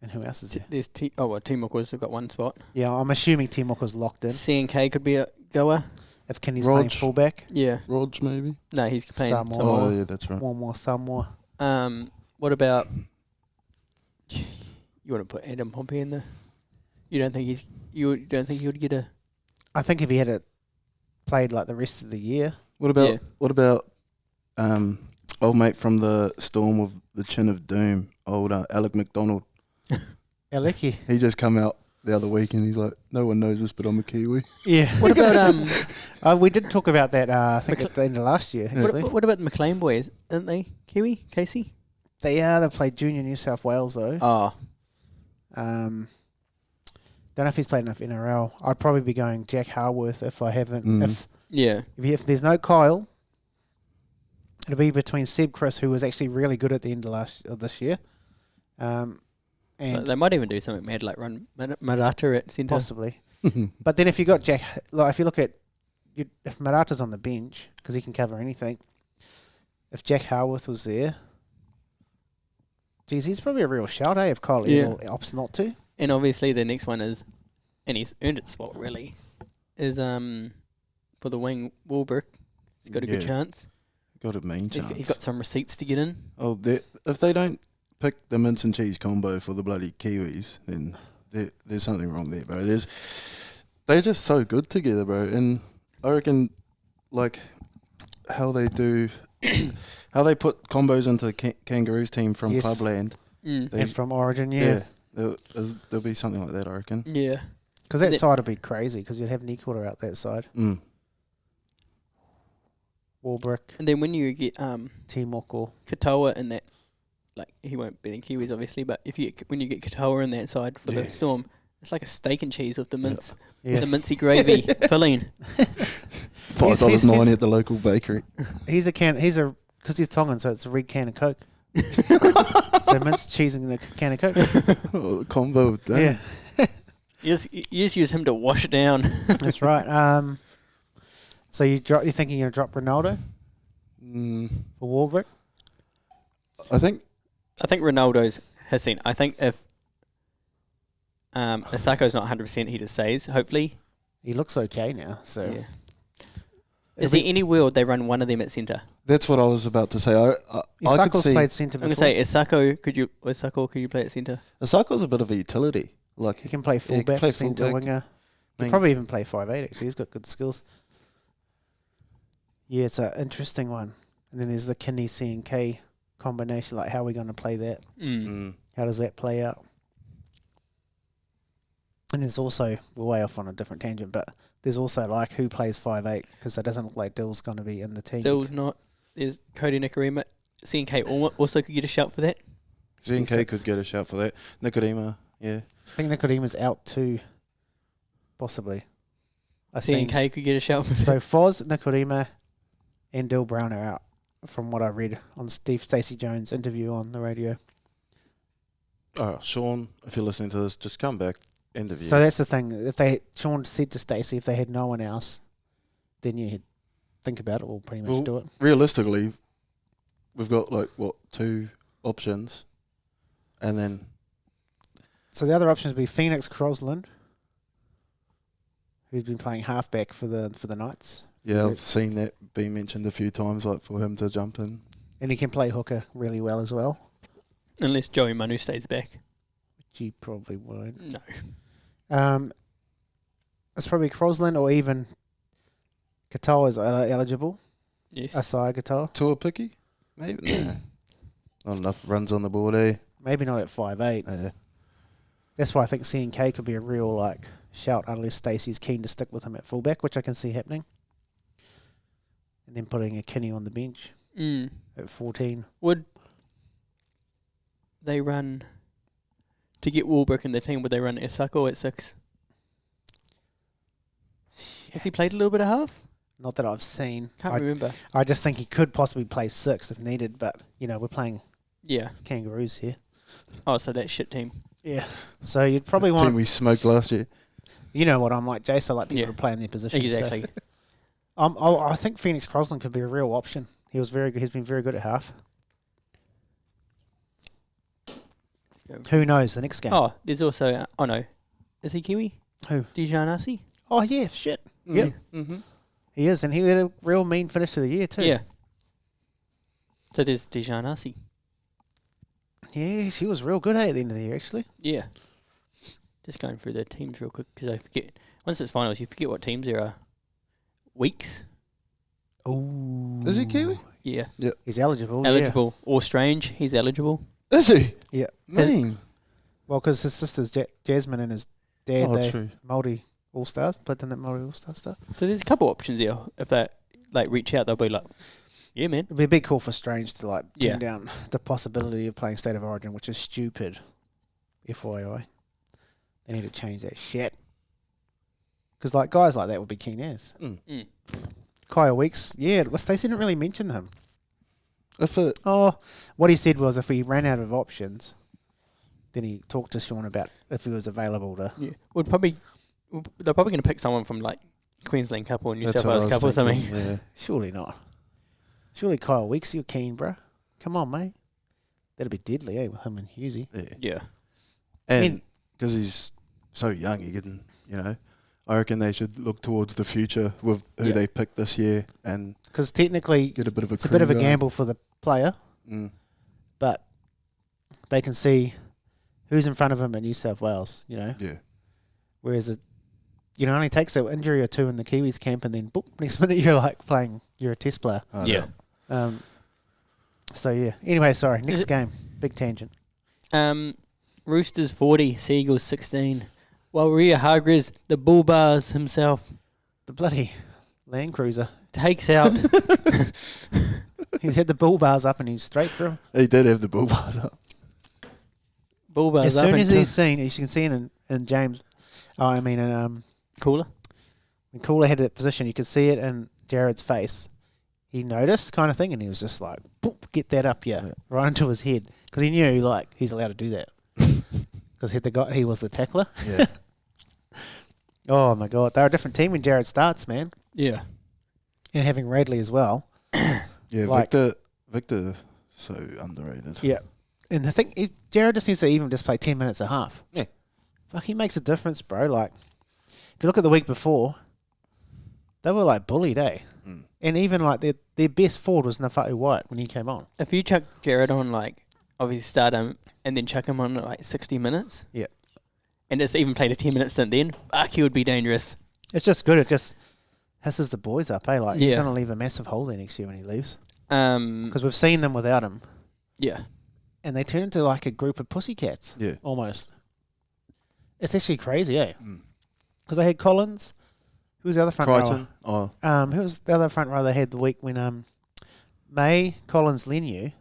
B: and who else is there?
C: There's Timokwa's got one spot.
B: Yeah, I'm assuming Timok was locked in.
C: CNK could be a goer.
B: If Kenny's
D: Rog.
B: playing fullback,
C: Yeah.
D: Rog, maybe?
C: No, he's playing
B: Samoa.
C: Samoa.
D: Oh, yeah, that's right.
B: one more, some more.
C: What about? You want to put Adam Pompey in there? You don't think you don't think he would get a?
B: I think if he had played like the rest of the year,
D: What about
C: Yeah.
D: old mate from the Storm with the chin of doom, old Alec McDonald?
B: Aleki.
D: He just come out the other week and he's like, no one knows this, but I'm a Kiwi.
B: Yeah.
C: What about
B: we did talk about that. I think at the end of last year. Actually,
C: what about the McLean boys? Aren't they Kiwi? Casey?
B: they played junior New South Wales though.
C: Oh,
B: Don't know if he's played enough NRL. I'd probably be going Jack Harworth if I haven't.
D: Mm.
C: yeah.
B: If there's no Kyle, it'll be between Seb, Chris, who was actually really good at the end of this year, and
C: They might even do something mad like run Marata at centre.
B: possibly. But then if you got Jack, like if you look at if Marata's on the bench because he can cover anything, if Jack Harworth was there, geez, he's probably a real shout, if Kyle opts not to.
C: And obviously the next one is, and he's earned it spot really, is for the wing Warbrick. He's got a good
D: Yeah.
C: chance.
D: Got a mean chance.
C: He's got some receipts to get in.
D: Oh, if they don't pick the mince and cheese combo for the bloody Kiwis, then there's something wrong there, bro. They're just so good together, bro. And I reckon, like, how they do, how they put combos into the Kangaroos team from
B: Yes.
D: Clubland.
C: Mm.
B: And from Origin, yeah.
D: There'll be something like that, I reckon.
C: Yeah.
B: Because that side would be crazy because you'd have Nicola out that side.
D: Mm.
B: Warbrick,
C: And then when you get
B: Timok or...
C: Katoa in that, like he won't be in Kiwis obviously, but when you get Katoa in that side for the Storm, it's like a steak and cheese with the mince,
B: Yeah.
C: the mincy gravy filling.
D: $5.90 at the local bakery.
B: Because he's Tongan, so it's a red can of Coke. So minced cheese and a can of Coke.
D: Oh, combo with that.
B: Yeah,
C: You just use him to wash it down.
B: that's right. So you're thinking you're going to drop Ronaldo for Warbrick?
D: I think
C: I think Ronaldo's has seen. I think if Asako's not 100%, he just says, hopefully.
B: He looks okay now. So
C: Yeah. Is there any world they run one of them at centre?
D: that's what I was about to say. I could
B: Isako's
D: see
B: played centre
C: I'm
B: before.
C: going to say, Asako, could you play at centre?
D: Asako's a bit of a utility. Like
B: He can play
D: he can
B: fullback,
D: play
B: centre,
D: fullback.
B: winger. He
D: mean-
B: probably even play 5'8", actually. He's got good skills. Yeah, it's an interesting one. And then there's the Kinney CNK combination. Like, how are we going to play that?
D: Mm.
B: How does that play out? And there's also, we're way off on a different tangent, but there's also like who plays 5'8", because it doesn't look like Dill's going to be in the team.
C: Dill's not. There's Cody Nicarima. CNK also could get a shout for that.
D: ZNK could get a shout for that. Nikodima, yeah.
B: I think Nicodima's out too, possibly. I think
C: CNK could get a shout for that.
B: so. Foz, Nicodima, and Dill Brown are out, from what I read on Steve Stacey Jones' interview on the radio.
D: Oh, Sean, if you're listening to this, just come back. Interview.
B: So that's the thing. If Sean said to Stacey, if they had no one else, then you think about it. We'll pretty much do it.
D: Realistically, we've got like 2 options, and then
B: So the other options would be Phoenix Crosland, who's been playing halfback for the Knights.
D: yeah, I've seen that being mentioned a few times, like for him to jump in.
B: And he can play hooker really well as well,
C: Unless Joey Manu stays back.
B: which he probably won't.
C: No.
B: It's probably Crosland or even Katoa is eligible.
C: Yes.
B: Asai Katoa.
D: Tua Picky? Maybe. Nah. Not enough runs on the board, eh?
B: Maybe not at 5'8".
D: Yeah.
B: That's why I think CNK could be a real shout, unless Stacey's keen to stick with him at fullback, which I can see happening. And then putting a Kinney on the bench at 14.
C: Would they run to get Warbrick in the team? Would they run Isako at 6? Has he played a little bit of half?
B: Not that I've seen.
C: Can't remember.
B: I just think he could possibly play 6 if needed, but we're playing
C: Yeah.
B: Kangaroos here.
C: Oh, so that shit team.
B: Yeah. So you'd probably
D: The team
B: want.
D: we smoked last year.
B: You know what I'm like, Jace. I like people
C: Yeah.
B: to play in their position.
C: Exactly.
B: So, I think Phoenix Crosland could be a real option. He was very good. He's been very good at half. Who knows the next game?
C: Oh, there's also. Oh no, is he Kiwi?
B: Who?
C: Dijon Arce?
B: Oh yeah, shit. Yep.
D: Mm-hmm.
B: He is, and he had a real mean finish to the year too.
C: Yeah. So there's Dijon Arce.
B: Yeah, he was real good at the end of the year, actually.
C: Yeah. Just going through the teams real quick because I forget. Once it's finals, you forget what teams there are. Weeks.
B: Oh.
D: Is he Kiwi?
C: Yeah.
B: He's eligible.
C: Eligible. Or Strange. He's eligible.
D: Is he?
B: Yeah.
D: Mean.
B: Well, because his sister's Jasmine and his dad, they
D: True.
B: Māori All-Stars, played in that Māori All-Star stuff.
C: So there's a couple options there. If they reach out, they'll be like, yeah, man.
B: It'd be a big call for Strange to
C: Yeah.
B: turn down the possibility of playing State of Origin, which is stupid. FYI. They need to change that shit. Because guys like that would be keen as.
C: Mm.
B: Kyle Weeks, yeah, but Stacey didn't really mention him.
D: If it,
B: What he said was if he ran out of options, then he talked to Sean about if he was available to.
C: Yeah. They're probably going to pick someone from Queensland Cup or New
D: that's
C: South
D: what I
C: Wales
D: was
C: Cup or something.
D: thinking, Yeah.
B: Surely not. Surely Kyle Weeks, you're keen, bro. Come on, mate. That'd be deadly, with him and Hughesy.
D: Yeah.
C: Yeah.
D: And because he's so young, he can, I reckon they should look towards the future with who they pick this year and
B: Because technically,
D: get a bit of a
B: it's a bit of a
D: crew going.
B: gamble for the player,
D: Mm.
B: but they can see who's in front of him in New South Wales,
D: Yeah.
B: Whereas it only takes an injury or two in the Kiwis camp, and then boop, next minute you're a test player.
D: I
C: Yeah.
D: know.
B: So yeah. Anyway, sorry. Next game, big tangent.
C: Roosters 40, Seagulls 16. While Ria Hargreaves, the bull bars himself,
B: The bloody Land Cruiser.
C: takes out.
B: He's had the bull bars up and he's straight through.
D: He did have the bull bars up.
C: bull bars
B: As
C: up
B: soon as
C: into
B: he's seen, as you can see in James,
C: cooler.
B: when Cooler had that position, you could see it in Jared's face. He noticed kind of thing, and he was just like, boop, get that up here, right into his head. Because he knew, he's allowed to do that. Because he was the tackler.
D: Yeah.
B: Oh, my God. They're a different team when Jared starts, man.
C: Yeah.
B: And having Radley as well.
D: Yeah,
B: Like-
D: Victor, so underrated.
B: Yeah. And the thing, Jared just needs to even just play 10 minutes a half.
D: Yeah.
B: Fuck, he makes a difference, bro. If you look at the week before, they were, bullied, eh?
D: Mm.
B: And even, their best forward was Nafa'u White when he came on.
C: If you chuck Jared on, obviously start him and then chuck him on at 60 minutes.
B: Yeah.
C: And just even played a 10-minute stint then, fuck, he would be dangerous.
B: It's just good. It just hisses the boys up, eh? He's
C: Yeah.
B: going to leave a massive hole there next year when he leaves.
C: Um,
B: Because we've seen them without him.
C: yeah.
B: And they turn into a group of pussycats.
D: Yeah.
B: Almost. It's actually crazy, eh?
D: Mm.
B: Because they had Collins, Who was the other front
D: Crichton. Oh,
B: rower? Who was the other front rower they had the week when May, Collins, Lennie,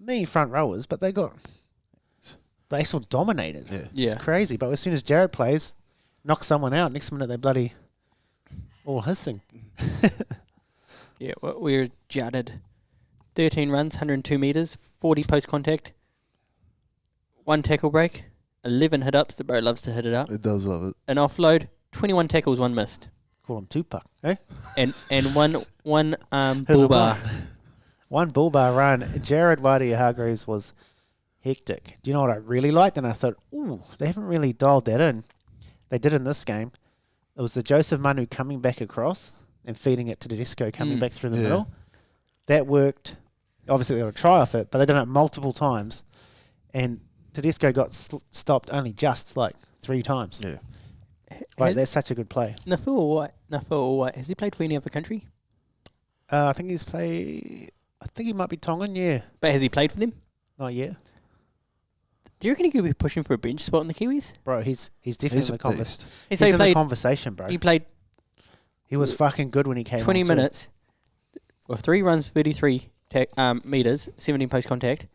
B: mean front rowers, but they still dominated.
D: yeah.
C: Yeah.
B: It's crazy. But as soon as Jared plays, knocks someone out, next minute they bloody all hissing.
C: Yeah, we're jutted. 13 runs, 102 metres, 40 post contact, 1 tackle break, 11 hit ups. The bro loves to hit it up.
D: It does love it.
C: An offload, 21 tackles, 1 missed,
B: Call him Tupac, eh?
C: and one
B: Who's
C: bull
B: a
C: bar.
B: One bull bar run. Jared Wadia-Hargreaves was hectic. Do you know what I really liked? And I thought, ooh, they haven't really dialed that in. They did in this game. It was the Joseph Manu coming back across and feeding it to Tedesco coming back through the
D: Yeah.
B: middle. That worked. Obviously, they got a try off it, but they did it multiple times. And Tedesco got stopped only just 3 times.
D: Yeah.
B: That's such a good play.
C: Nafua White, has he played for any other country?
B: I think he might be Tongan, yeah.
C: But has he played for them?
B: Not yet.
C: Do you reckon he could be pushing for a bench spot in the Kiwis?
B: Bro, he's definitely
D: He's
B: in
D: a
B: the conversation.
D: beast.
B: He's
C: So he
B: in the
C: played.
B: conversation, bro.
C: He played
B: He was fucking good when he came
C: 20
B: on too.
C: minutes, or 3 runs, 33 meters, 17 post contact.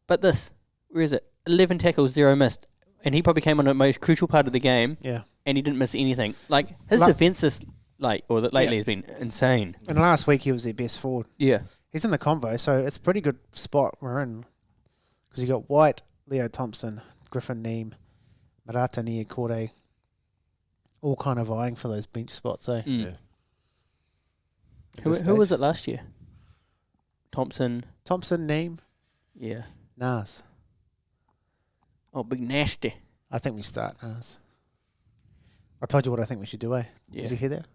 C: But where is it? 11 tackles, 0 missed, and he probably came on the most crucial part of the game,
B: Yeah.
C: and he didn't miss anything. Like his defense is lately has been insane.
B: And last week he was their best forward.
C: Yeah,
B: He's in the convo, so it's a pretty good spot we're in. Because you got White, Leo Thompson, Griffin Neem, Marata Niakore, all kind of vying for those bench spots. So
C: Mm.
D: Yeah.
C: Who was it last year? Thompson.
B: Thompson, Neem,
C: Yeah.
B: Nas.
C: Oh, big nasty.
B: I think we start Nas. I told you what I think we should do, eh?
C: Yeah.
B: Did you hear that?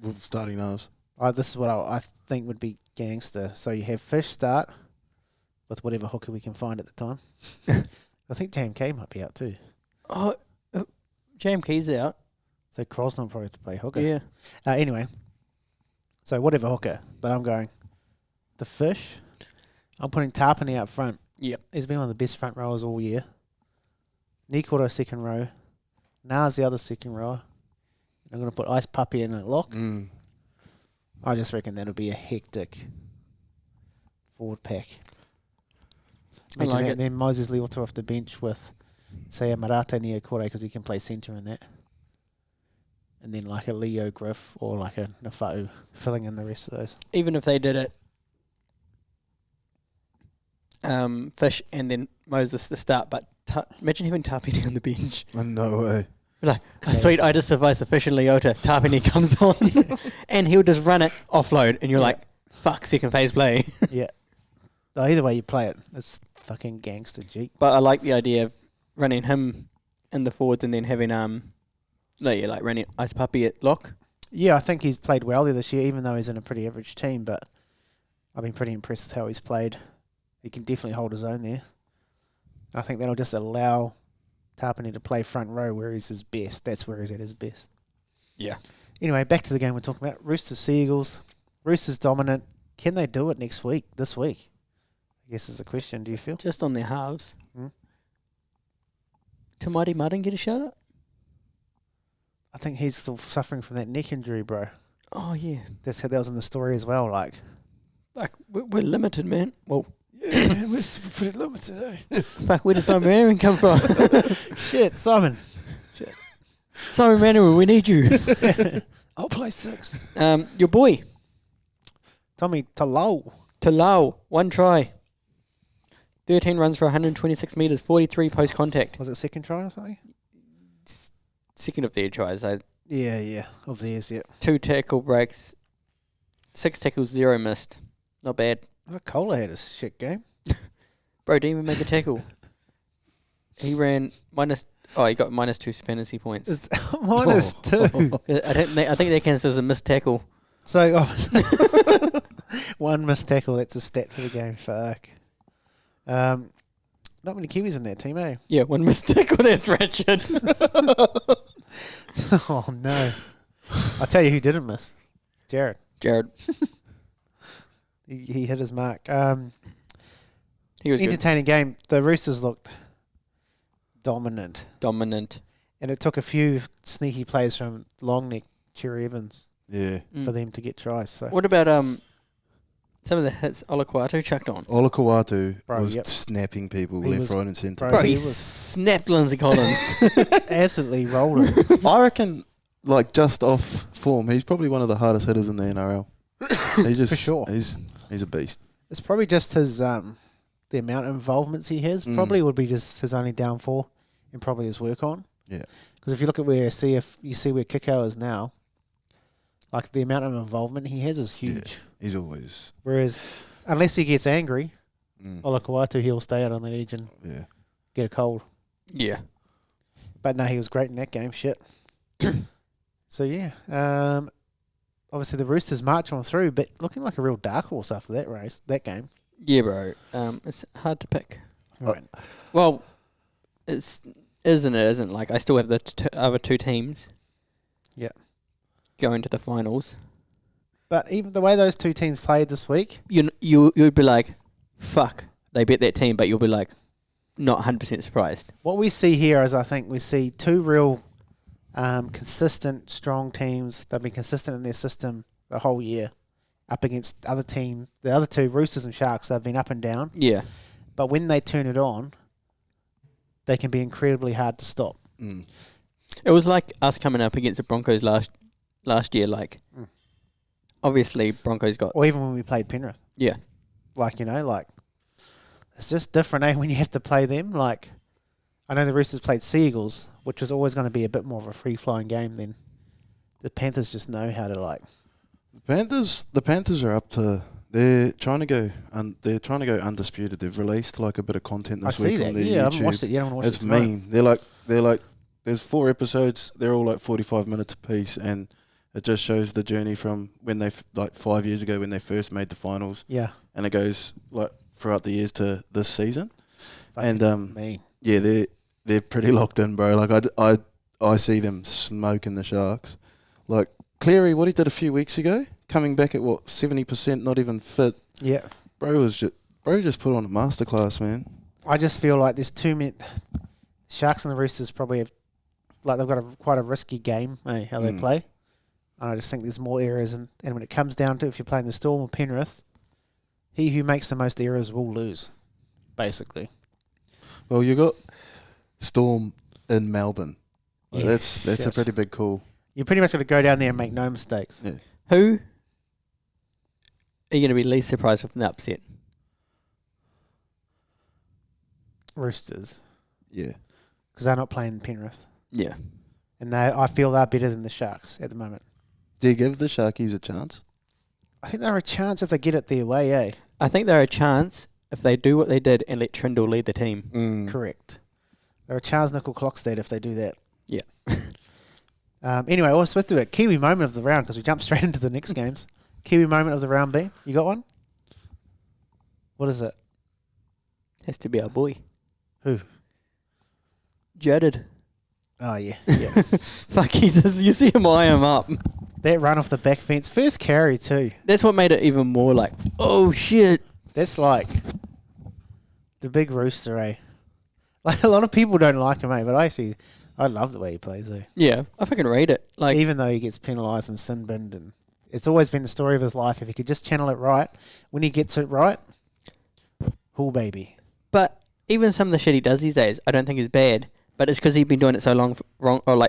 D: With starting nose.
B: This is what I think would be gangster. So you have Fish start with whatever hooker we can find at the time. I think JMK might be out too.
C: Oh, JMK's out.
B: So Crosland probably have to play hooker.
C: Yeah.
B: Anyway, so whatever hooker, but I'm going the Fish. I'm putting Tarpany up front.
C: Yep.
B: He's been one of the best front rowers all year. Nikoro second row. Nas the other second rower. I'm going to put Ice Puppy in at lock.
D: Mm.
B: I just reckon that'll be a hectic forward pack.
C: I like
B: that.
C: it.
B: Then Moses Leota off the bench with, say, a Marata Niakore because he can play centre in that. And then like a Leo Griff or like a Nafa'u filling in the rest of those.
C: Even if they did it, Fish and then Moses to start, but imagine having Tarpini on the bench.
D: Oh, no way.
C: Like, oh, sweet, I just survived sufficient Leota. Tarpini comes on and he'll just run it offload, and you're like, fuck, second phase play.
B: Yeah. Either way you play it, it's fucking gangster Jeep.
C: But I like the idea of running him in the forwards and then having running Ice Puppy at lock.
B: Yeah, I think he's played well there this year, even though he's in a pretty average team, but I've been pretty impressed with how he's played. He can definitely hold his own there. I think that'll just allow Tarpany to play front row where he's his best. That's where he's at his best.
C: Yeah.
B: Anyway, back to the game we're talking about. Roosters, Seagulls. Roosters dominant. Can they do it this week? I guess is the question. Do you feel?
C: Just on their halves.
B: Hmm?
C: Tamati Martin get a shout out?
B: I think he's still suffering from that neck injury, bro.
C: Oh, yeah.
B: That was in the story as well. Like
C: We're limited, man. Well,
B: yeah, we're pretty limited, eh?
C: fuck, where does Simon Manning come from?
B: Shit, Simon.
C: Simon Manning, we need you.
B: I'll play 6.
C: Your boy,
B: Tommy Talau.
C: Talau, 1 try. 13 runs for 126 metres, 43 post contact.
B: Was it second try or something?
C: Second of their tries.
B: Yeah. Of theirs, yeah.
C: 2 tackle breaks, 6 tackles, 0 missed. Not bad.
B: I thought Kohler had a shit game.
C: Bro didn't even make a tackle. He ran he got -2 fantasy points.
B: -2.
C: I think that counts as a missed tackle.
B: So, obviously, 1 missed tackle. That's a stat for the game. Fuck. Not many Kiwis in that team, eh?
C: Yeah, 1 missed tackle. That's wretched.
B: Oh, no. I'll tell you who didn't miss. Jared. He hit his mark.
C: He was good.
B: Entertaining game. The Roosters looked dominant.
C: Dominant.
B: And it took a few sneaky plays from Longneck Cherry Evans
D: Yeah.
B: for them to get tries. So
C: What about some of the hits Olaquato chucked on?
D: Olakau'atu
B: Bro,
D: was
B: yep.
D: snapping people
B: He
D: left,
B: was-
D: right, and centre.
B: bro,
C: Bro,
B: he
C: he
B: was-
C: snapped Lindsay Collins.
B: absolutely rolled him.
D: I reckon, like just off form, he's probably one of the hardest hitters in the NRL. He's just
B: For sure.
D: He's a beast.
B: It's probably just his the amount of involvements he has. Probably would be just his only downfall, and probably his work on.
D: Yeah.
B: Because if you look at where you see where Kiko is now, like the amount of involvement he has is huge.
D: He's always
B: Whereas unless he gets angry,
D: mm,
B: Olakau'atu, he'll stay out on the edge and
D: yeah.
B: get a cold.
C: yeah.
B: But no, he was great in that game. Shit. So yeah, obviously the Roosters march on through, but looking like a real dark horse after that game.
C: Yeah, bro. It's hard to pick.
B: Right.
C: Well, it's isn't it? Isn't like I still have the other two teams.
B: Yeah.
C: Going to the finals.
B: But even the way those two teams played this week,
C: You'd be like, fuck, they bet that team, but you'll be like, not 100% surprised.
B: what we see here is I think we see two real consistent, strong teams. They've been consistent in their system the whole year up against the other two, Roosters and Sharks. They've been up and down.
C: Yeah.
B: But when they turn it on, they can be incredibly hard to stop.
D: Mm.
C: It was like us coming up against the Broncos last year. Like, obviously Broncos got
B: Or even when we played Penrith.
C: yeah.
B: It's just different, when you have to play them. Like, I know the Roosters played Seagulls, which was always going to be a bit more of a free-flowing game than the Panthers just know how to, like...
D: The Panthers are up to. They're trying to go undisputed. They've released like a bit of content
B: I
D: this
B: see
D: week
B: that.
D: on their
B: Yeah, I
D: YouTube.
B: haven't watched it yet. I want to watch
D: It's
B: it tonight.
D: mean. They're like. There's 4 episodes. They're all like 45 minutes apiece, and it just shows the journey from when they like 5 years ago when they first made the finals,
B: Yeah.
D: and it goes like throughout the years to this season.
B: Fucking
D: And
B: mean.
D: yeah, they're pretty locked in, bro. Like I see them smoking the Sharks. Like Cleary, what he did a few weeks ago, coming back at 70%, not even fit.
B: Yeah.
D: Bro just put on a masterclass, man.
B: I just feel like there's too many... Sharks and the Roosters probably have... Like, they've got quite a risky game, how they play. And I just think there's more errors. And when it comes down to if you're playing the Storm or Penrith, he who makes the most errors will lose, basically.
D: Well, you got Storm in Melbourne. Like,
B: Yeah,
D: that's a
B: shit.
D: pretty big call.
B: You pretty much got to go down there and make no mistakes.
D: Yeah.
C: Who are you going to be least surprised with an upset?
B: Roosters.
D: Yeah.
B: Because they're not playing Penrith.
C: Yeah.
B: And I feel they're better than the Sharks at the moment.
D: Do you give the Sharkies a chance?
B: I think they're a chance if they get it their way, eh?
C: I think they're a chance if they do what they did and let Trindle lead the team.
B: Correct. They're a Charles Nickel Clockstead if they do that.
C: Yeah.
B: Anyway, let's do it. Kiwi moment of the round because we jumped straight into the next games. Kiwi moment of the round, B. You got one? What is it?
C: Has to be our boy.
B: Who?
C: Jared.
B: Oh, yeah.
C: Fuck, you see him eye him up.
B: That run off the back fence. First carry, too.
C: That's what made it even more like, oh shit.
B: That's like the big rooster, eh? Like, a lot of people don't like him, eh? But I love the way he plays, eh?
C: Yeah, I fucking rate it. Like,
B: Even though he gets penalised and sin binned, and it's always been the story of his life. If he could just channel it right, when he gets it right, cool baby.
C: but even some of the shit he does these days, I don't think is bad. But it's because he's been doing it so long,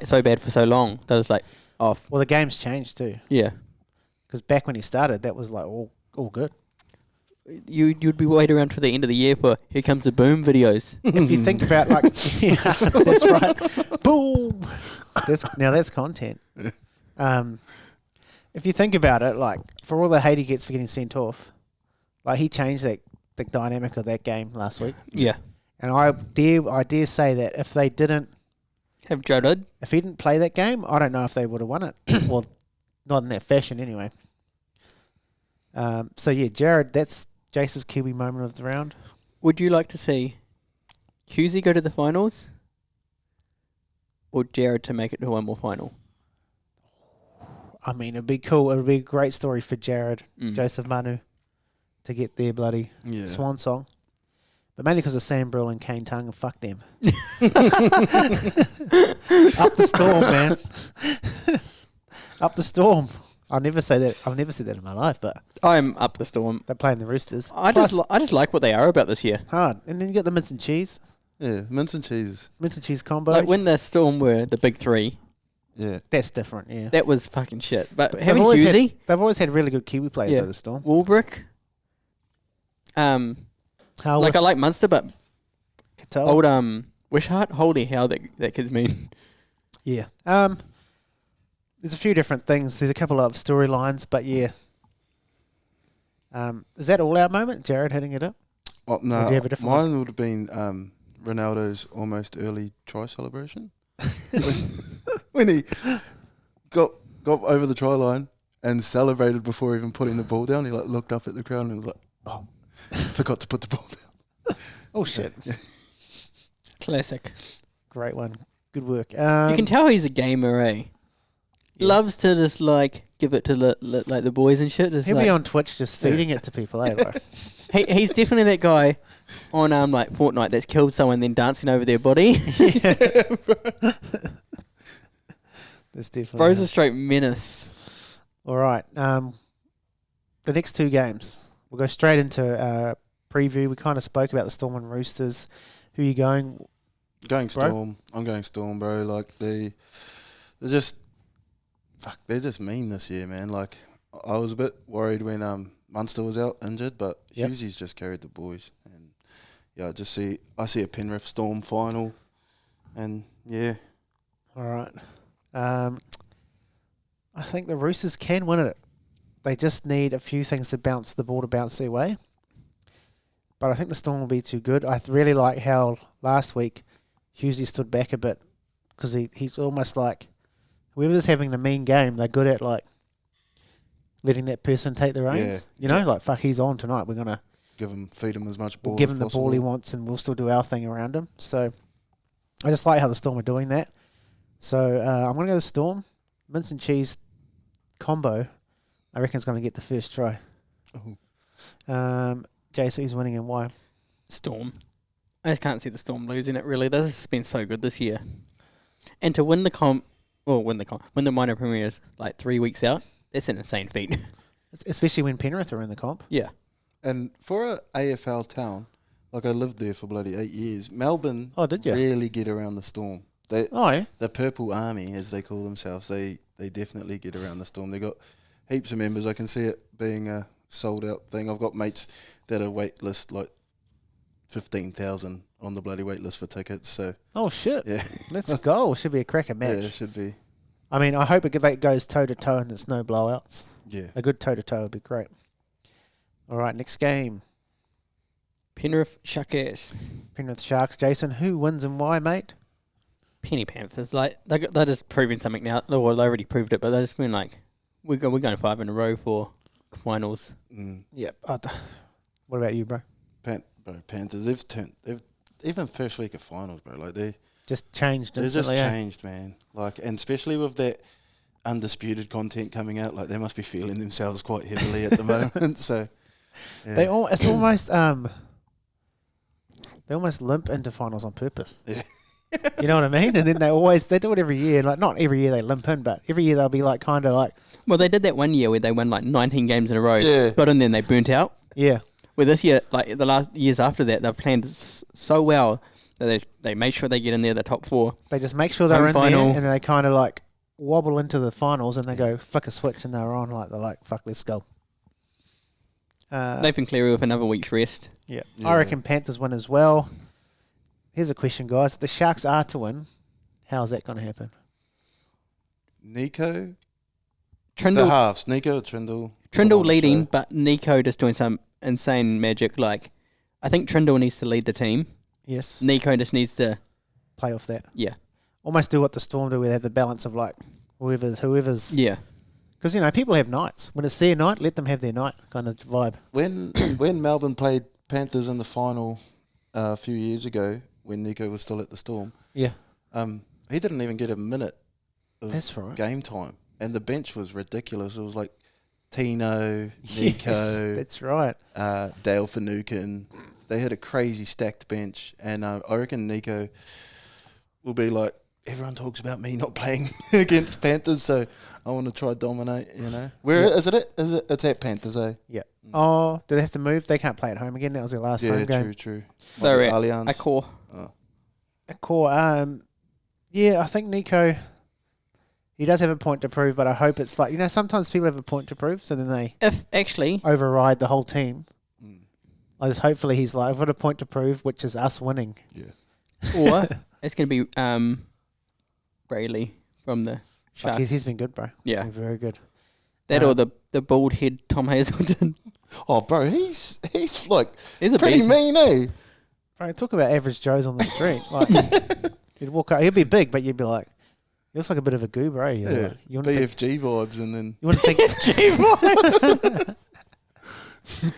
C: so bad for so long that it's like off.
B: Well, the game's changed too,
C: Yeah,
B: because back when he started, that was like all good.
C: you'd be waiting around for the end of the year for here comes the boom videos.
B: If you think about like, yeah, that's right. Boom. That's content. If you think about it, like for all the hate he gets for getting sent off, like he changed the dynamic of that game last week.
C: Yeah,
B: And I dare say that if he didn't play that game, I don't know if they would have won it. Well, not in that fashion anyway. So yeah, Jared, that's Jace's Kiwi moment of the round.
C: Would you like to see Husey go to the finals, or Jared to make it to one more final?
B: I mean, it'd be cool. It'd be a great story for Jared,
C: Mm.
B: Joseph Manu, to get their bloody swan song. But mainly because of Sam Brill and Kane Tung, and fuck them. Up the storm, man. Up the Storm. I'll never say that. I've never said that in my life, but
C: I'm up the Storm.
B: they're playing the Roosters.
C: I just like what they are about this year.
B: Hard. And then you got the mince and cheese.
D: Yeah, mince and cheese.
B: Mince and cheese combo.
C: Like when the Storm were the big three,
D: Yeah.
B: That's different, yeah.
C: that was fucking shit. But
B: They've
C: having
B: always
C: Husey,
B: they've always had really good Kiwi players
C: Yeah.
B: at the Storm.
C: Warbrick, like I like Munster, but old Wishart, holy hell, that kid's mean.
B: Yeah. There's a few different things. There's a couple of storylines, but yeah. Is that all our moment? Jared hitting it up?
D: Oh,
B: Or
D: no,
B: do you have a different one?
D: mine would have been Ronaldo's almost early try celebration. when he got over the try line and celebrated before even putting the ball down. He like looked up at the crowd and was like, "Oh, forgot to put the ball down."
B: Oh shit!
C: Classic.
B: Great one. Good work.
C: You can tell he's a gamer, eh?
B: Yeah.
C: Loves to just like give it to the boys and shit. Just
B: He'll
C: like,
B: be on Twitch just feeding it to people. Like,
C: he's definitely that guy on like Fortnite that's killed someone then dancing over their body.
B: there's definitely.
C: Bro's a straight menace.
B: All right. The next two games. We'll go straight into preview. We kind of spoke about the Storm and Roosters. Who are you going?
D: Going
B: Bro?
D: Storm. I'm going Storm, bro. Like they're just mean this year, man. Like I was a bit worried when Munster was out injured, but
B: Yep.
D: Hughesy's just carried the boys, and yeah, I see a Penrith Storm final, and yeah,
B: All right. I think the Roosters can win it. They just need a few things to bounce the ball to bounce their way. But I think the Storm will be too good. I really like how last week Hughesy stood back a bit because he's almost like whoever's having the mean game, they're good at like letting that person take the reins.
D: Yeah.
B: You know, like fuck, he's on tonight. We're gonna
D: feed him as much ball.
B: we'll give
D: as
B: him the
D: possible.
B: ball he wants, and we'll still do our thing around him. So I just like how the Storm are doing that. So I'm gonna go the Storm. Mince and cheese combo. I reckon it's gonna get the first try.
D: Oh.
B: Jay, so he's winning and why?
C: Storm. I just can't see the Storm losing it, really. This has been so good this year. And to win the win the minor premiers like 3 weeks out, that's an insane feat.
B: Especially when Penrith are in the comp.
C: Yeah.
D: And for a AFL town, like I lived there for bloody 8 years, Melbourne
B: Oh, did you?
D: really get around the Storm.
B: Oh, yeah.
D: The Purple Army, as they call themselves, they definitely get around the Storm. They got heaps of members. I can see it being a sold out thing. I've got mates that are wait list like 15,000 on the bloody wait list for tickets. So
B: Oh, shit.
D: yeah,
B: Let's go. Should be a cracker
D: yeah,
B: match.
D: it should be.
B: I mean, I hope it goes toe-to-toe and there's no blowouts.
D: Yeah,
B: A good toe-to-toe would be great. All right, next game.
C: Penrith Sharks.
B: Penrith Sharks. Jason, who wins and why, mate?
C: Penny Panthers. Like they're just proving something now. Well, they already proved it, but they've just been like, we're going 5 in a row for finals.
B: Yep. What about you, bro?
D: Panthers. They've even first week of finals, bro. Like they
B: Just changed
D: just
B: instantly. eh?
D: changed, man. Like, and especially with that undisputed content coming out, like they must be feeling themselves quite heavily at the moment. So yeah.
B: It's almost they almost limp into finals on purpose.
D: Yeah.
B: You know what I mean? And then they do it every year. Like not every year they limp in, but every year they'll be like kind of like
C: Well, they did that one year where they won like 19 games in a row.
D: Yeah.
C: Got in there and they burnt out.
B: yeah.
C: Where this year, like the last years after that, they've planned so well that they made sure they get in there, the top 4.
B: They just make sure they're
C: Home
B: in
C: final.
B: there, and then they kind of like wobble into the finals, and they go flick a switch, and they're on. Like they're like, "Fuck, let's go."
C: Nathan Cleary with another week's rest.
B: Yeah.
D: Yeah.
B: I reckon Panthers win as well. Here's a question, guys: if the Sharks are to win, how's that going to happen?
D: Nico, the
C: Trindle
D: halves, Nico, Trindle
C: leading, but Nico just doing some insane magic. Like, I think Trindle needs to lead the team.
B: Yes.
C: Nico just needs to,
B: Play off that.
C: yeah,
B: Almost do what the Storm do, where they have the balance of like whoever's.
C: yeah.
B: Because people have nights. When it's their night, let them have their night kind of vibe.
D: When Melbourne played Panthers in the final a few years ago, when Nico was still at the Storm,
B: Yeah.
D: he didn't even get a minute of
B: That's right.
D: game time, and the bench was ridiculous. It was like Tino, Nico,
B: Yes, that's right.
D: Dale Finucane. They had a crazy stacked bench, and I reckon Nico will be like everyone talks about me not playing against Panthers, so I want to try dominate. Where is it? It's at Panthers, eh?
B: Yeah. Oh, do they have to move? They can't play at home again. That was their last home game.
D: True.
C: They're at
D: Allianz.
C: Accor.
B: A core. Yeah, I think Nico. He does have a point to prove, but I hope it's like sometimes people have a point to prove, so then they
C: If actually,
B: override the whole team.
D: Mm.
B: Hopefully he's like, I've got a point to prove, which is us winning.
D: Yeah.
C: or it's going to be Brayley from the
B: Like
C: Sharks.
B: he's been good, bro.
C: Yeah.
B: He's been very good.
C: That or the bald head Tom Hazelton.
D: Oh, bro, he's like
C: He's a
D: pretty
C: beast.
D: mean, eh?
B: Bro, talk about average Joes on the street. Like, you'd walk out, he'd be big, but you'd be like, he looks like a bit of a goober, eh?
D: Yeah.
B: Like, you wouldn't think,
D: BFG vibes, and then
B: you wouldn't think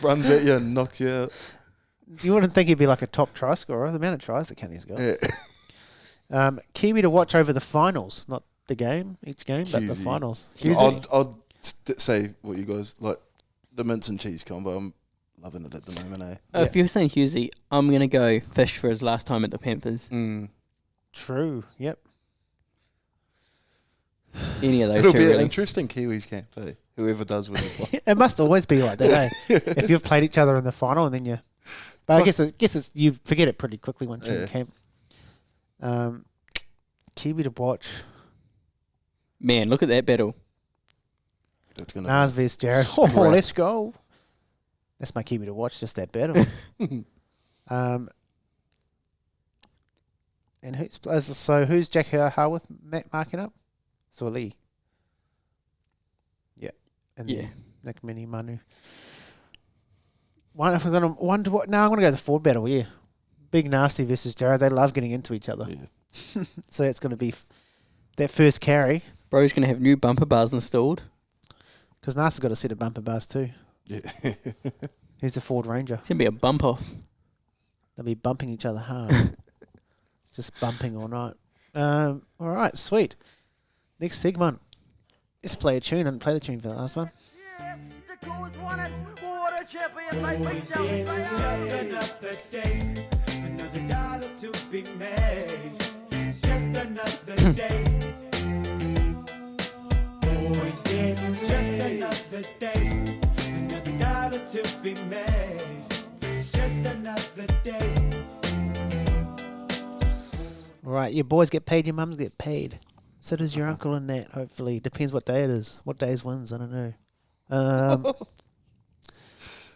D: runs at you and knocks you out.
B: you wouldn't think he'd be like a top try scorer. The amount of tries that Kenny's got.
D: Yeah.
B: Kiwi to watch over the finals, not the game, each game, but the
D: Kiwi.
B: finals.
D: I'd say what you guys like the mince and cheese combo. I'm loving it at the moment, eh?
C: If you're saying Husey, I'm going to go Fish for his last time at the Panthers.
D: Mm.
B: True. Yep.
C: Any of those
D: It'll
C: two,
D: be an
C: really.
D: interesting Kiwis camp, eh? Whoever does win the final.
B: It must always be like that, eh? If you've played each other in the final and then you... But I guess it's, you forget it pretty quickly once you're in camp. Kiwi to watch.
C: Man, look at that battle.
D: That's gonna
B: Nas vs Jared. Oh, let's go. That's my Kiwi to watch, just that battle. And who's Jack Harworth marking up? So Lee. Yeah. And
C: Yeah.
B: then Nick Mini Manu. I'm gonna go the forward battle, yeah. Big Nasty versus Jared. They love getting into each other.
D: Yeah.
B: So it's gonna be that first carry.
C: Bro's going to have new bumper bars installed.
B: Because Nasty's got a set of bumper bars too.
D: Yeah.
B: He's the Ford Ranger.
C: It's going to be a bump off.
B: They'll be bumping each other hard. Just bumping all night. All right, sweet. Next segment. Let's play a tune. I didn't play the tune for the last one.
A: The Kiwis won it. What a champion. They beat them.
F: Just another day, another dollar to be made. It's just another day. Oh, it's just another day, another dollar to be made. It's just another day.
B: All right, your boys get paid, your mums get paid. So does your uncle and that, hopefully. Depends what day it is. What days wins, I don't know.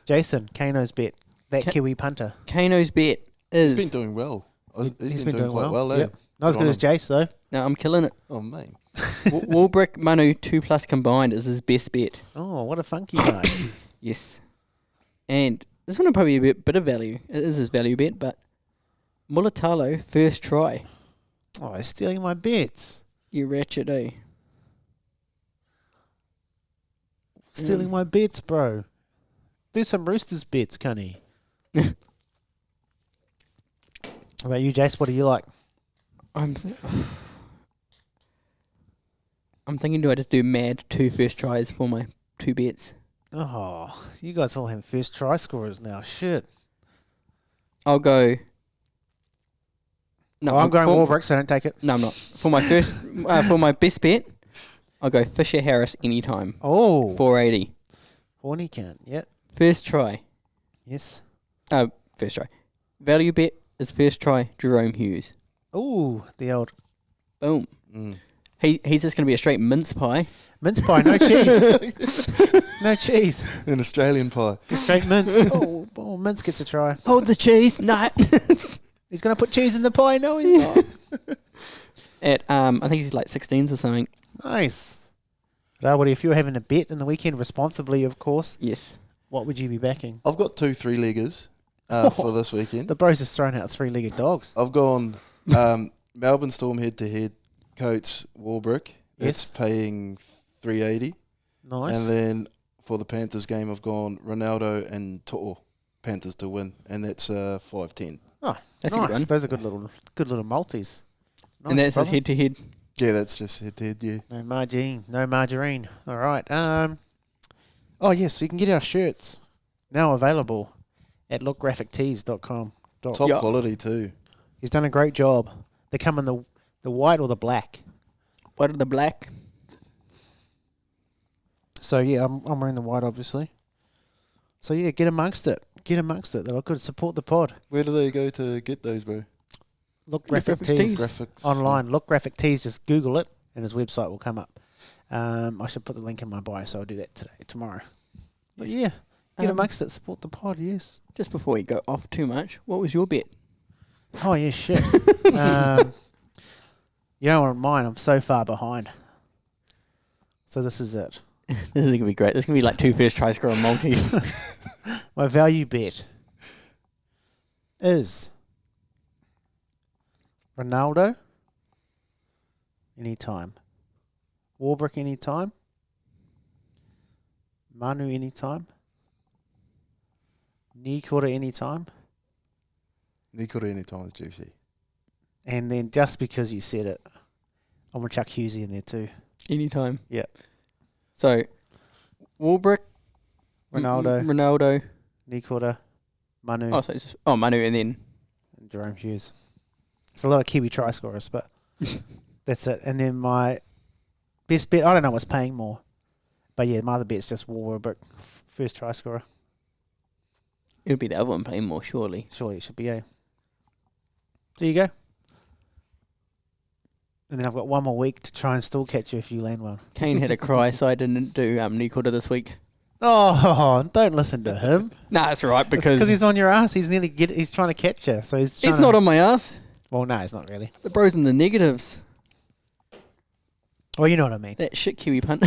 B: Jason, Kano's bet. That Kiwi punter.
C: Kano's bet is...
D: He's been doing well.
B: He's been doing
D: quite well, eh?
B: Yep. Not as
D: Good
B: good
D: on
B: as Jace, though.
C: No, I'm killing it.
D: Oh, mate.
C: Warbrick Manu 2+ combined is his best bet.
B: Oh, what a funky guy.
C: Yes. And this one will probably be a bit of value. It is his value bet, but Mulatalo first try.
B: Oh, he's stealing my bets.
C: You ratchet, eh?
B: Stealing my bets, bro. Do some Roosters bets, can't he? How about you, Jace? What do you like?
C: I'm thinking, do I just do mad 2 first tries for my 2 bets?
B: Oh, you guys all have first try scorers now. Shit.
C: I'll go... No,
B: Oh, I'm going
C: for-
B: Warbrick, so don't take it.
C: No, I'm not. For my first, for my best bet, I'll go Fisher Harris anytime.
B: Oh,
C: 480.
B: horny can. Yep.
C: First try.
B: Yes.
C: First try. Value bet is first try Jerome Hughes.
B: Ooh, the old
C: Boom.
D: Mm.
C: He's just going to be a straight mince pie.
B: mince pie, no cheese. No cheese.
D: An Australian pie.
B: Just straight mince. Oh, mince gets a try.
C: Hold the cheese. Nah.
B: He's going to put cheese in the pie. No, he's not.
C: At I think he's like 16s or something.
B: Nice. Rawiri, if you were having a bet in the weekend responsibly, of course,
C: Yes.
B: what would you be backing?
D: I've got 2 3-leggers for this weekend.
B: The bros has thrown out 3-legged dogs.
D: I've gone Melbourne Storm head-to-head, Coates Warbrick.
B: Yes.
D: That's paying 380.
B: Nice.
D: And then for the Panthers game, I've gone Ronaldo and To'o, Panthers to win, and that's 510.
B: Oh,
C: That's a
B: nice.
C: good one.
B: Those are good little multis. Nice,
C: And that's his
B: brother.
C: head to head.
D: Yeah, that's just head-to-head, yeah.
B: No margarine. All right. Oh yes, we can get our shirts now available at lookgraphictees.com.
D: Top
C: Yeah.
D: quality too.
B: He's done a great job. They come in the The white or the black?
C: What are the black?
B: So yeah, I'm wearing the white, obviously. So yeah, get amongst it. Get amongst it. They'll good support the pod.
D: Where do they go to get those, bro?
B: Look Graphic
C: Graphics
B: Tees
C: Tees.
D: Graphics.
B: online. Look Graphic Tees. Just Google it, and his website will come up. I should put the link in my bio, so I'll do that tomorrow. But
C: Yes.
B: yeah, get
C: Um,
B: amongst it. Support the pod. Yes.
C: Just before we go off too much, what was your bet?
B: Oh yeah, shit. You know what? Mine. I'm so far behind. So this is it.
C: This is going to be great. This is going to be like 2 first try scorer multis.
B: My value bet is Ronaldo anytime, Warbrick anytime, Manu anytime, Nikora anytime,
D: Nikora anytime is juicy.
B: and then just because you said it, I'm going to chuck Hughesy in there too.
C: Anytime.
B: Yeah.
C: So, Warbrick,
B: Ronaldo, Nikora, Manu,
C: Oh, so it's just, Manu, and then
B: and Jerome Hughes. It's a lot of Kiwi try scorers, but that's it. And then my best bet, I don't know what's paying more. But yeah, my other bet's just Warbrick, first try scorer.
C: it'll be the other one playing more, surely.
B: Surely it should be, There you go. And then I've got one more week to try and still catch you if you land one.
C: Kane had a cry, so I didn't do Nicoda this week.
B: Oh, don't listen to him.
C: Nah, that's right,
B: Because
C: because
B: he's on your ass. He's trying to catch you. So he's
C: he's not on my ass.
B: Well, no, he's not really.
C: The bro's in the negatives.
B: Well, you know what I mean.
C: That shit Kiwi punt.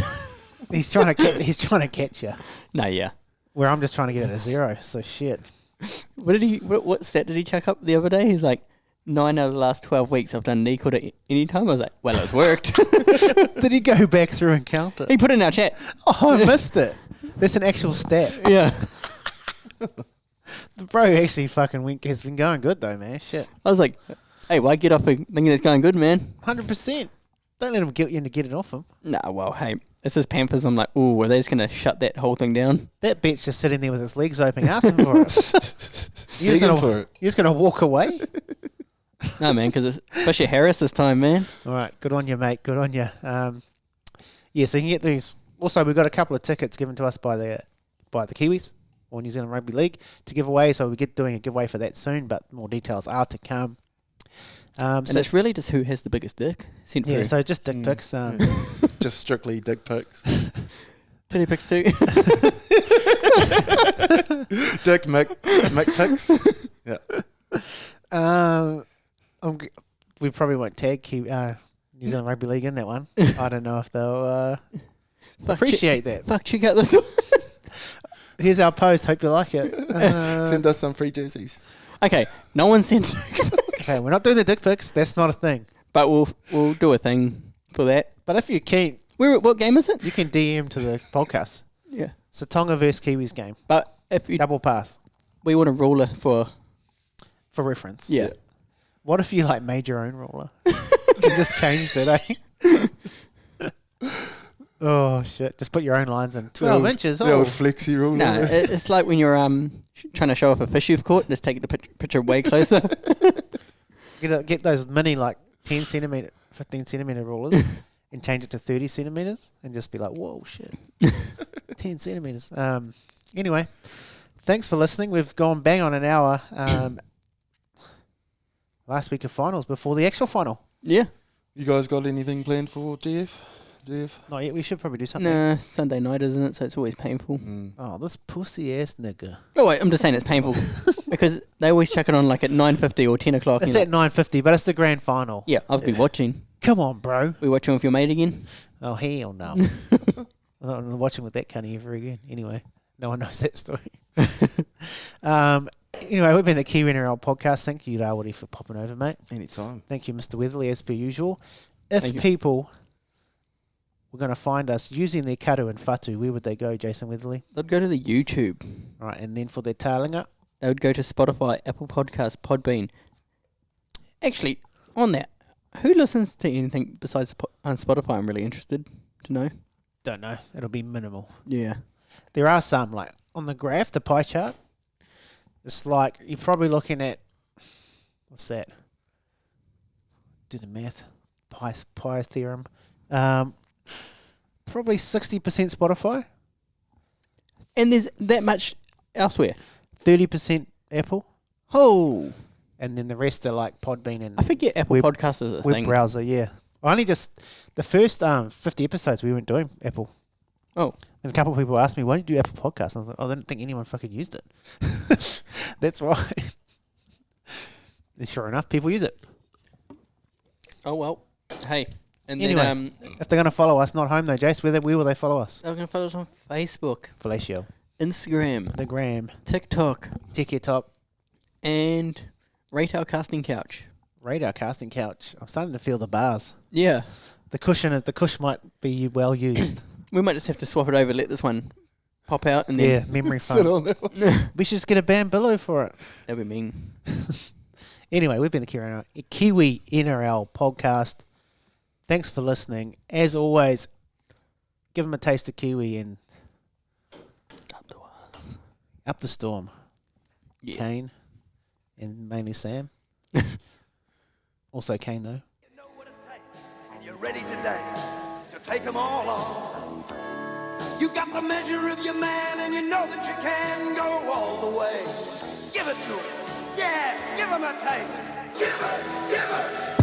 B: He's trying to catch you.
C: No, yeah.
B: Where I'm just trying to get it at 0. So shit.
C: What stat did he chuck up the other day? He's like, 9 out of the last 12 weeks I've done Nicoda anytime. I was like, well, it's worked.
B: Did he go back through and count it?
C: He put it in our chat.
B: Oh, I missed it. That's an actual stat.
C: Yeah.
B: The bro actually fucking has been going good though, man. Shit.
C: I was like, hey, why get off a thinking it's going good, man?
B: 100%. Don't let him guilt you into getting off him.
C: Nah, well, hey, this is Pampers. I'm like, ooh, are they just going to shut that whole thing down?
B: That bet's just sitting there with his legs open asking for it. You're just going to walk away?
C: No, man, because it's Fisher Harris this time, man.
B: All right. Good on you, mate. Good on you. Yeah, so you can get these. Also, we've got a couple of tickets given to us by the Kiwis or New Zealand Rugby League to give away. So we'll get doing a giveaway for that soon, but more details are to come.
C: And
B: So
C: it's really just who has the biggest dick sent
B: yeah,
C: through.
B: so just dick pics.
D: Just strictly dick pics.
C: Titty pics too.
D: Dick Mick pics. Yeah.
B: We probably won't tag New Zealand Rugby League in that one. I don't know if they'll appreciate that.
C: Fuck, check out this one.
B: Here's our post. Hope you like it.
D: Send us some free jerseys.
C: Okay, no one sent.
B: Okay, we're not doing the dick pics. That's not a thing.
C: But we'll do a thing for that.
B: But if you're keen,
C: What game is it?
B: you can DM to the podcast.
C: Yeah.
B: It's a Tonga versus Kiwis game.
C: But if you,
B: Double pass
C: we want a ruler for...
B: for reference.
C: Yeah.
B: What if you made your own ruler? You just changed it, eh? Oh shit! Just put your own lines in. 12 inches.
D: The
B: Oh,
D: old flexi rule.
C: No, it's like when you're trying to show off a fish you've caught, just take the picture way closer.
B: get those mini 10 centimeter, 15 centimeter rulers, and change it to 30 centimeters, and just be like, whoa, shit, 10 centimeters. Anyway, thanks for listening. We've gone bang on an hour. Last week of finals before the actual final.
C: Yeah.
D: You guys got anything planned for GF?
B: Not yet. We should probably do something.
C: Nah, Sunday night, isn't it? So it's always painful.
B: Oh, this pussy ass nigga.
C: Oh, wait, I'm just saying it's painful. Because they always chuck it on at 9:50 or 10 o'clock.
B: It's
C: you know.
B: at 9:50, but it's the grand final.
C: Yeah, I'll be watching.
B: Come on, bro.
C: We watching with your mate again?
B: Oh, hell no. I'm not watching with that cunny ever again. Anyway, no one knows that story. Anyway, we've been the Kiwi NRL podcast. Thank you, Rawiri, for popping over, mate.
D: Anytime.
B: Thank you, Mr. Weatherly, as per usual. If
C: Thank you.
B: people were going to find us using their karu and fatu, where would they go, Jason Weatherly?
C: They'd go to the YouTube.
B: Right, and then for their tailing'a,
C: They would go to Spotify, Apple Podcasts, Podbean. Actually, on that, who listens to anything besides on Spotify? I'm really interested to know.
B: don't know. It'll be minimal.
C: Yeah.
B: There are some, on the graph, the pie chart, it's you're probably looking at, what's that? Do the math. Pi theorem. Probably 60% Spotify,
C: And there's that much elsewhere.
B: 30% Apple,
C: Oh,
B: and then the rest are like Podbean and
C: I forget Apple
B: Web-
C: Podcasts is a
B: web
C: thing.
B: browser. Yeah, I only just the first 50 episodes we weren't doing Apple.
C: Oh.
B: And a couple of people asked me, why don't you do Apple Podcasts? I was like, I didn't think anyone fucking used it. That's right. And sure enough, people use it.
C: Oh, well. Hey. And
B: Anyway.
C: then
B: If they're going to follow us, not home though, Jace, where will they follow us?
C: they're going to follow us on Facebook,
B: Fellatio.
C: Instagram,
B: The Gram.
C: TikTok,
B: Tick your top.
C: and rate our casting couch.
B: Radar casting couch. I'm starting to feel the bars.
C: Yeah.
B: The cushion might be well used.
C: We might just have to swap it over, let this one pop out, and then
B: Yeah, memory
D: Sit
B: foam.
D: on that one.
B: We should just get a bambillo for it.
C: that'd be mean.
B: Anyway, we've been the Kiwi NRL podcast. Thanks for listening. As always, give them a taste of Kiwi and up the storm.
C: Yeah.
B: Kane and mainly Sam. Also Kane though.
A: You know what it takes, and you're ready today to take them all on. You got the measure of your man, and you know that you can go all the way. Give it to him. Yeah, give him a taste. Give it, give it.